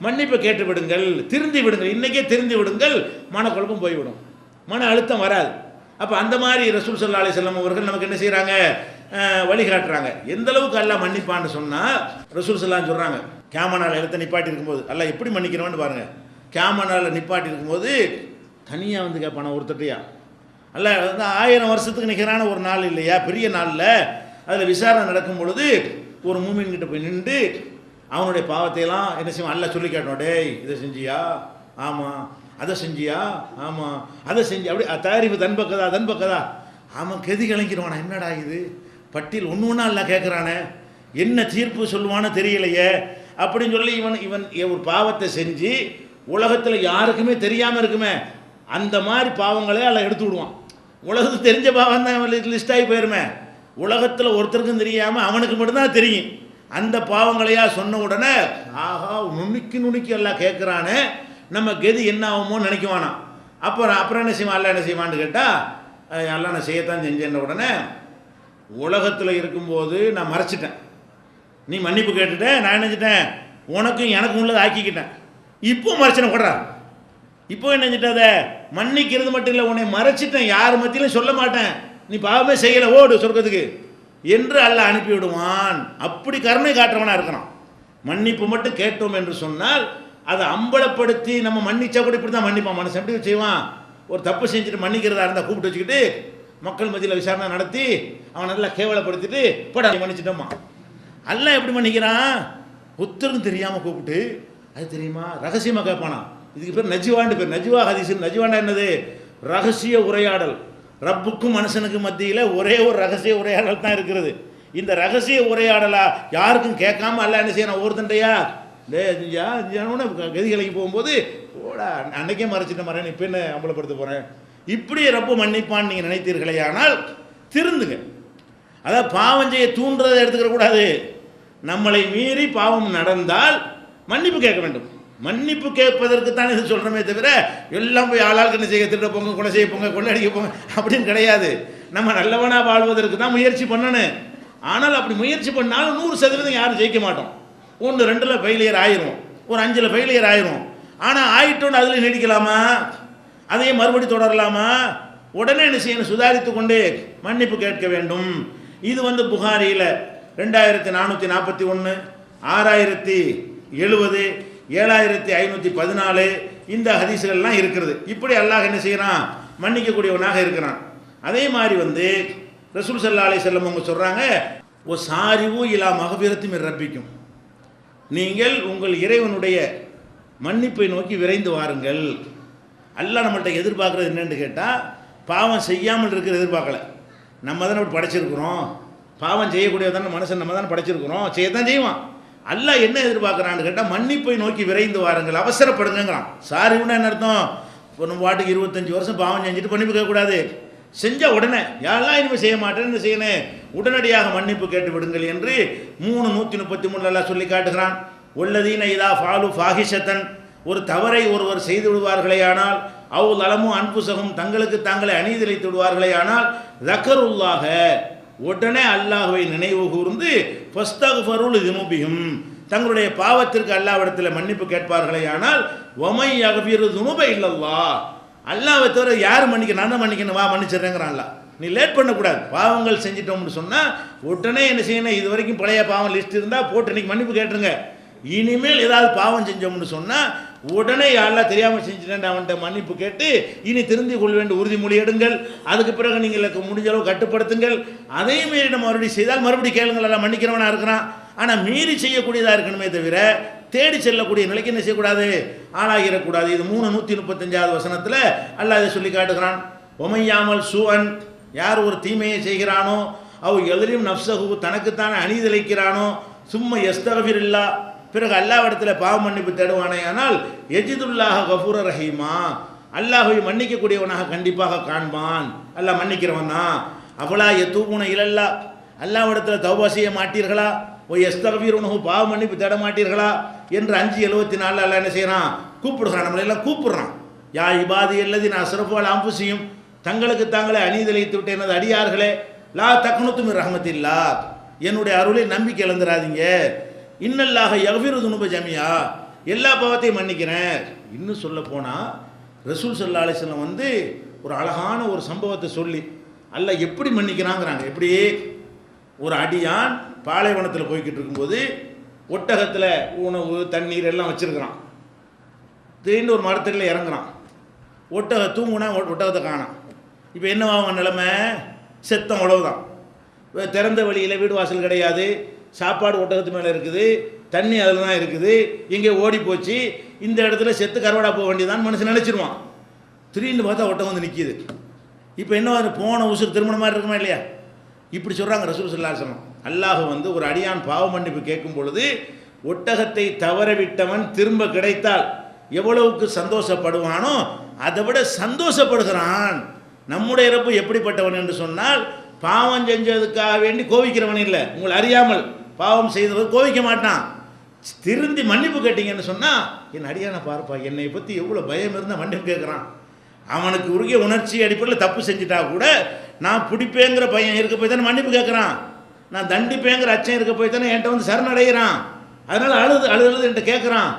மன்னிப்பை கேட்டு விடுங்கள், திருந்தி விடுங்கள். இன்றைக்கே திருந்தி விடுங்கள், மனக்குழப்பம் போய்விடும், மன அழுத்தம் வராது. அப்போ அந்த மாதிரி ரசூல் ஸல்லல்லாஹு அலைஹி வஸல்லம் அவர்கள் நமக்கு என்ன செய்கிறாங்க? வழிகாட்டுறாங்க. எந்த அளவுக்கு அல்லாஹ் மன்னிப்பான்னு சொன்னால் ரசூல் ஸல்லல்லாஹு சொல்கிறாங்க, கியாமனால் இடத்தை நிப்பாட்டி இருக்கும்போது அல்லாஹ் எப்படி மன்னிக்கிறவன்னு பாருங்கள். கியாமனால் நிப்பாட்டி இருக்கும்போது தனியாக வந்து கேட்பான ஒருத்தட்டையா, அல்லாஹ் வந்து 1000 வருஷத்துக்கு நிகரான ஒரு நாள் இல்லையா, பெரிய நாளில் அதில் விசாரணை நடக்கும் பொழுது ஒரு மூமின்கிட்ட போய் நின்று அவனுடைய பாவத்தையெல்லாம் என்ன செய்வான்? அல்லாஹ் சொல்லி காட்டணும், டேய் இதை செஞ்சியா? ஆமாம். அதை செஞ்சியா? ஆமாம். அதை செஞ்சு அப்படி தயாரிப்பு தன்பக்கதா ஆமாம். கெதி கலங்கிடுவானா, என்னடா இது பட்டியல் ஒன்று ஒன்றா எல்லாம் கேட்குறானே, என்ன தீர்ப்பு சொல்லுவானோ தெரியலையே அப்படின்னு சொல்லி இவன் ஒரு பாவத்தை செஞ்சு உலகத்தில் யாருக்குமே தெரியாமல் இருக்குமே அந்த மாதிரி பாவங்களே எல்லாம் எடுத்து விடுவான். உலகத்துக்கு தெரிஞ்ச பாவம் தான் லிஸ்ட் ஆகி போயிருமே, உலகத்தில் ஒருத்தருக்கும் தெரியாமல் அவனுக்கு மட்டும்தான் தெரியும். அந்த பாவங்களையா சொன்ன உடனே ஆஹா நுணுக்கி எல்லாம் கேட்குறானே, நம்ம கெதி என்ன ஆகுமோன்னு நினைக்குவானா. அப்புறம் என்ன செய்வான்? அல்ல என்ன செய்வான்னு கேட்டால், எல்லாம் நான் செய்யத்தான் செஞ்சேன்ன உடனே, உலகத்தில் இருக்கும்போது நான் மறைச்சிட்டேன், நீ மன்னிப்பு கேட்டுட்டேன், நான் நினைச்சிட்டேன் உனக்கும் எனக்கும் உள்ளதை ஆக்கிக்கிட்டேன், இப்போ மறைச்சின கொடுறா, இப்போ என்ன செஞ்சிட்டாத மன்னிக்கிறது மட்டும் இல்லை, உன்னை மறைச்சிட்டேன், யார் மத்தியிலும் சொல்ல மாட்டேன், நீ பாவமே செய்யலை, ஓடு சொர்க்கத்துக்கு என்று அல்லாஹ் அனுப்பிவிடுவான். அப்படி கருணை காட்டுறவனாக இருக்கிறான். மன்னிப்பு மட்டும் கேட்டோம் என்று சொன்னால் அதை அம்பலப்படுத்தி நம்ம மன்னிச்சா கூட இப்படி தான் மன்னிப்பான். மனசு எப்படி செய்வான்? ஒரு தப்பு செஞ்சுட்டு மன்னிக்கிறதா இருந்தால் கூப்பிட்டு வச்சுக்கிட்டு மக்கள் மத்தியில் விசாரணை நடத்தி அவன் நல்லா கேவலப்படுத்திட்டு போடா மன்னிச்சிட்டோமா. அல்லாஹ் எப்படி மன்னிக்கிறான்? ஒருத்தருக்கும் தெரியாமல் கூப்பிட்டு, அது தெரியுமா ரகசியமாக கேட்பானா. இதுக்கு பேர் நஜ்வான்னு பேர். நஜ்வா ஹதீஸ். நஜ்வாண்டா என்னது? ரகசிய உரையாடல். ரப்புக்கும் மனுஷனுக்கும் மத்தியில் ஒரே ஒரு ரகசிய உரையாடல் தான் இருக்கிறது. இந்த ரகசிய உரையாடலா யாருக்கும் கேட்காம அல்லாஹ் என்ன செய்யணும்? ஒருத்தன்டையா கதிகளுக்கு போகும்போது ஓடா அன்னைக்கே மறைச்சிட்ட மறேன், இப்போ என்ன அம்பலப்படுத்த போகிறேன், இப்படி ரப்பு மன்னிப்பான்னு நீங்கள் நினைத்தீர்களே ஆனால் திருந்துங்க. அதாவது பாவம் செய்ய தூண்டுறதை எடுத்துக்கிற கூடாது. நம்மளை மீறி பாவம் நடந்தால் மன்னிப்பு கேட்க வேண்டும். மன்னிப்பு கேட்பதற்கு தான் இது சொல்கிறோமே தவிர எல்லாம் போய் ஆளாளுக்கு என்ன செய்ய, திருட போங்க, கொலை செய்ய போங்க, கொள்ளடிக்க போங்க அப்படின்னு கிடையாது. நம்ம நல்லவனாக வாழ்வதற்கு தான் முயற்சி பண்ணணும். ஆனால் அப்படி முயற்சி பண்ணாலும் 100% யாரும் ஜெயிக்க மாட்டோம். 1 2ல் ஃபெயிலியர் ஆயிரும், ஒரு 5ல் ஃபெயிலியர் ஆயிரும். ஆனால் ஆயிட்டோன்னு அதில் நீடிக்கலாமா? அதையே மறுபடி தொடரலாமா? உடனே என்ன செய்யணும்? சுதாரித்து கொண்டு மன்னிப்பு கேட்க வேண்டும். இது வந்து புகாரியில் 2441, 6070, 7514 இந்த ஹதீஸ்கள்லாம் இருக்கிறது. இப்படி அல்லாஹ் என்ன செய்கிறான்? மன்னிக்கக்கூடியவனாக இருக்கிறான். அதே மாதிரி வந்து ரசூல் ஸல்லல்லாஹு அலைஹி வஸல்லம் அவங்க சொல்கிறாங்க, ஓ சாரிவு இலா மகஃபிரத்தி மிர் ரப்பிக்கும், நீங்கள் உங்கள் இறைவனுடைய மன்னிப்பை நோக்கி விரைந்து வாருங்கள். அல்லாஹ் நம்மள்கிட்ட எதிர்பார்க்குறது என்னென்னு கேட்டால், பாவம் செய்யாமல் இருக்கிற எதிர்பார்க்கல. நம்ம தானே அப்படி படைச்சிருக்கிறோம், பாவம் செய்யக்கூடியதான மனுஷன் நம்ம தானே படைச்சிருக்கிறோம், செய்யத்தான் செய்வான். அல்லாஹ் என்ன எதிர்பார்க்குறான்னு கேட்டால் மன்னிப்பை நோக்கி விரைந்து வாருங்கள், அவசரப்படுங்கிறான். சாரிவுன்னா என்ன அர்த்தம்? இப்போ நம்ம பாட்டுக்கு 25 வருஷம் பாவம் செஞ்சுட்டு மன்னிப்பு கேட்கக்கூடாது. செஞ்சால் உடனே யாரெல்லாம் இனிமேல் செய்ய மாட்டேன்னு செய்யணும், உடனடியாக மன்னிப்பு கேட்டு விடுங்கள் என்று 3:133 அல்லாஹ் சொல்லி காட்டுகிறான். ஒல்லதீன இதா ஃபாலு ஃபாஹிஷத்தன், ஒரு தவறை ஒருவர் செய்து விடுவார்களேயானால், அவு லலமு அன்புசகும், தங்களுக்கு தாங்களே அநீதிழைத்து விடுவார்களேயானால், தக்கருல்லாக, உடனே அல்லாஹ்வை நினைவு கூர்ந்து ஃபஸ்தக்ஃபருல் ذுனுபிஹிம், தங்களுடைய பாவத்திற்கு அல்லாஹ்விடத்தில் மன்னிப்பு கேட்பார்களேயானால், வமை யக்ஃபிரு ذுனுப இல்லல்லாஹ், அல்லாஹ்வை தவிர யார் மன்னிக்க? நான் தான் மன்னிக்கணும், வா மன்னிச்சிடுறேங்கிறான் அல்லாஹ். நீ லேட் பண்ணக்கூடாது. பாவங்கள் செஞ்சிட்டோம்னு சொன்னால் உடனே என்ன செய்யணும்? இது வரைக்கும் பழைய பாவம் லிஸ்ட் இருந்தால் போட்டு இன்றைக்கி மன்னிப்பு கேட்டுருங்க. இனிமேல் ஏதாவது பாவம் செஞ்சோம்னு சொன்னால் உடனே யாரெல்லாம் தெரியாமல் செஞ்சுட்டேன் அவன்கிட்ட மன்னிப்பு கேட்டு இனி திருந்தி கொள்ள வேண்டும் உறுதிமொழி எடுங்கள். அதுக்கு பிறகு நீங்கள் முடிஞ்ச அளவு கட்டுப்படுத்துங்கள். அதே மீறி நம்ம மறுபடியும் செய்தால் மறுபடியும் கேளுங்கள், எல்லாம் மன்னிக்கிறவனாக இருக்கிறான். ஆனால் மீறி செய்யக்கூடியதாக இருக்கணுமே தவிர தேடி செல்லக்கூடிய நிலைக்கு என்ன செய்யக்கூடாது? ஆளாகிடக்கூடாது. இது 3:135 வசனத்தில் அல்லாஹ் இதை சொல்லி காட்டுகிறான். ஒமையாமல் சூஅன், யார் ஒரு தீமையை செய்கிறானோ, அவ் எதிரியும் நஃப்ஸஹு, தனக்குத்தானே அநீதிழைக்கிறானோ, சும்மா யஸ்தக்ஃபிருல்லா, பிறகு அல்லாஹ்விடத்தில் பாவ மன்னிப்பு தேடுவானே ஆனால், யஜிதுல்லாஹ கஃபூர ரஹீமா, அல்லாஹ்வை மன்னிக்கக்கூடியவனாக கண்டிப்பாக காண்பான். அல்லாஹ் மன்னிக்கிறவன் தான். அவலா யதூபுன இலல்லா, அல்லாஹ்விடத்தில் தௌபா செய்ய மாட்டீர்களா? ஓ யஸ்தக்ஃபிருனஹு, பாவ மன்னிப்பு தேட மாட்டீர்களா என்று 5:74 அல்ல என்ன செய்யறான், கூப்பிடுறான், நம்மளை எல்லாம் கூப்பிடுறான். யா இபாதி அல்லது நான் சிறப்பால் அம்புசியும், தங்களுக்கு தாங்களே அநீதிழைத்து விட்டு எனது அடியார்களே, லா தக்னுத்து மின் ரஹ்மத்தில்லா, என்னுடைய அருளை நம்பிக்கை இழந்துடாதீங்க. இன்னல்லாக யக்ஃபிரு துனுப ஜமியா, எல்லா பாவத்தையும் மன்னிக்கிறேன். இன்னும் சொல்ல போனால் ரசூல் ஸல்லல்லாஹு அலைஹி வஸல்லம் வந்து ஒரு அழகான ஒரு சம்பவத்தை சொல்லி அல்லாஹ் எப்படி மன்னிக்கிறாங்கிறாங்க. எப்படி, ஒரு அடியான் பாலைவனத்தில் போய்கிட்டு இருக்கும்போது ஒட்டகத்தில் உணவு தண்ணீர் எல்லாம் வச்சுருக்கிறான். திடீர்னு ஒரு மரத்தில் இறங்குறான். தூங்குனா ஒட்டகத்தை காணாம். இப்போ என்னவாகும் நிலைமை, செத்தம் அவ்வளவுதான். திறந்த வழியில் வீடு வாசல் கிடையாது, சாப்பாடு ஒட்டகத்து மேலே இருக்குது, தண்ணி அதில் தான் இருக்குது, இங்கே ஓடி போச்சு, இந்த இடத்துல செத்து கருவாடா போக வேண்டியதான் மனுஷன் நினச்சிருவான். திடீர்னு பார்த்தா ஒட்டகம் வந்து நிற்கிது. இப்போ என்ன போன உசுறு திருமண மாதிரி இருக்குமா இல்லையா? இப்படி சொல்கிறாங்க ரசூல் ஸல்லல்லாஹு அலைஹி வஸல்லம். அல்லாஹ் வந்து ஒரு அடியான் பாவ மன்னிப்பு கேட்கும் பொழுது ஒட்டகத்தை தவறவிட்டவன் திரும்ப கிடைத்தால் எவ்வளவுக்கு சந்தோஷப்படுவானோ அதை விட சந்தோஷப்படுகிறான். நம்முடைய இறப்பு எப்படிப்பட்டவன் என்று சொன்னால், பாவம் செஞ்சதுக்காக வேண்டி கோவிக்கிறவன் இல்லை, உங்களை அறியாமல் பாவம் செய்தவர் கோவிக்க மாட்டான். திருந்தி மன்னிப்பு கேட்டீங்கன்னு சொன்னால், என் அடியான பார்ப்பா, என்னை பற்றி எவ்வளோ பயம் இருந்தால் மன்னிப்பு கேட்குறான். அவனுக்கு உருகிய உணர்ச்சி அடிப்படையில் தப்பு செஞ்சுட்டா கூட நான் பிடிப்பேங்கிற பையன் இருக்க போய் தானே மன்னிப்பு கேட்குறான், நான் தண்டிப்பேங்கிற அச்சம் இருக்க போய் தானே என்கிட்ட வந்து சரணடைகிறான், அதனால் அழுது என்கிட்ட கேட்குறான்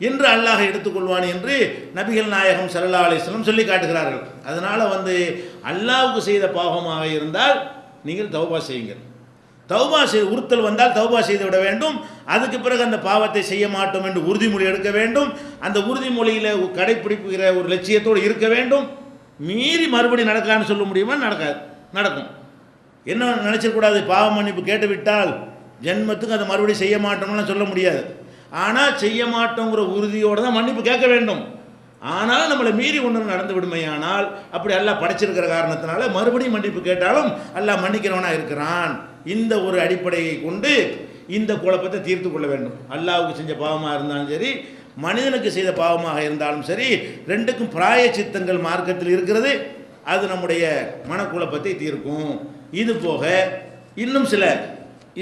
என்று அல்லாஹ் எடுத்துக்கொள்வான் என்று நபிகள் நாயகம் ஸல்லல்லாஹு அலைஹி வஸல்லம் சொல்லி காட்டுகிறார்கள். அதனால் வந்து அல்லாஹ்வுக்கு செய்த பாவமாக இருந்தால் நீங்கள் தௌபா செய்யுங்கள். தௌபா உறுத்தல் வந்தால் தௌபா செய்து விட வேண்டும். அதுக்கு பிறகு அந்த பாவத்தை செய்ய மாட்டோம் என்று உறுதிமொழி எடுக்க வேண்டும். அந்த உறுதிமொழியில் கடைப்பிடிப்புகிற ஒரு லட்சியத்தோடு இருக்க வேண்டும். மீறி மறுபடியும் நடக்கான்னு சொல்ல முடியுமா? நடக்காது, நடக்கும். என்ன நினச்சிடக்கூடாது, பாவ மன்னிப்பு கேட்டுவிட்டால் ஜென்மத்துக்கு அதை மறுபடியும் செய்ய மாட்டோம்னு சொல்ல முடியாது. ஆனால் செய்ய மாட்டோங்கிற உறுதியோடு தான் மன்னிப்பு கேட்க வேண்டும். ஆனால் நம்மளை மீறி ஒன்று நடந்து விடுமையானால், அப்படி அல்லாஹ் படைச்சிருக்கிற காரணத்தினால மறுபடியும் மன்னிப்பு கேட்டாலும் அல்லாஹ் மன்னிக்கிறவனாக இருக்கிறான். இந்த ஒரு அடிப்படையை கொண்டு இந்த குழப்பத்தை தீர்த்து கொள்ள வேண்டும். அல்லாஹ்வுக்கு செஞ்ச பாவமாக இருந்தாலும் சரி, மனிதனுக்கு செய்த பாவமாக இருந்தாலும் சரி, ரெண்டுக்கும் பிராயச்சித்தங்கள் மார்க்கத்தில் இருக்கிறது. அது நம்முடைய மனக்குழப்பத்தை தீர்க்கும். இது போக இன்னும் சில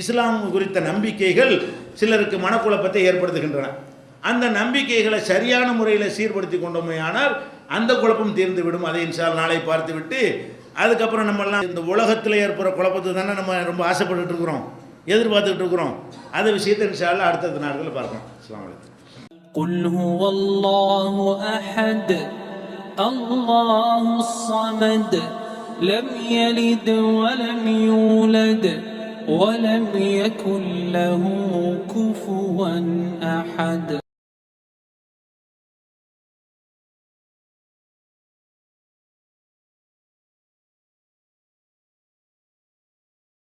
இஸ்லாம் குறித்த நம்பிக்கைகள் சிலருக்கு மனக்குழப்பத்தை ஏற்படுத்துகின்றன. அந்த நம்பிக்கைகளை சரியான முறையில் சீர்படுத்தி கொண்டோமேயானால் அந்த குழப்பம் தீர்ந்து விடும். அதை இன்ஷா அல்லாஹ் நாளை பார்த்து விட்டு அதுக்கப்புறம் நம்மெல்லாம் இந்த உலகத்தில் ஏற்படுற குழப்பத்தை தானே நம்ம ரொம்ப ஆசைப்பட்டுட்டு இருக்கிறோம், எதிர்பார்த்துக்கிட்டு இருக்கிறோம். அந்த விஷயத்தை இன்ஷா அல்லாஹ் அடுத்த நாட்களில் பார்க்கலாம். அஸ்ஸலாமு அலைக்கும். குல் ஹுவல்லாஹு அஹத் அல்லாஹுஸ் ஸமத் லம் யலித் வலம் யூலத் வலம் யகுல் லஹு குஃபுவன் அஹத்.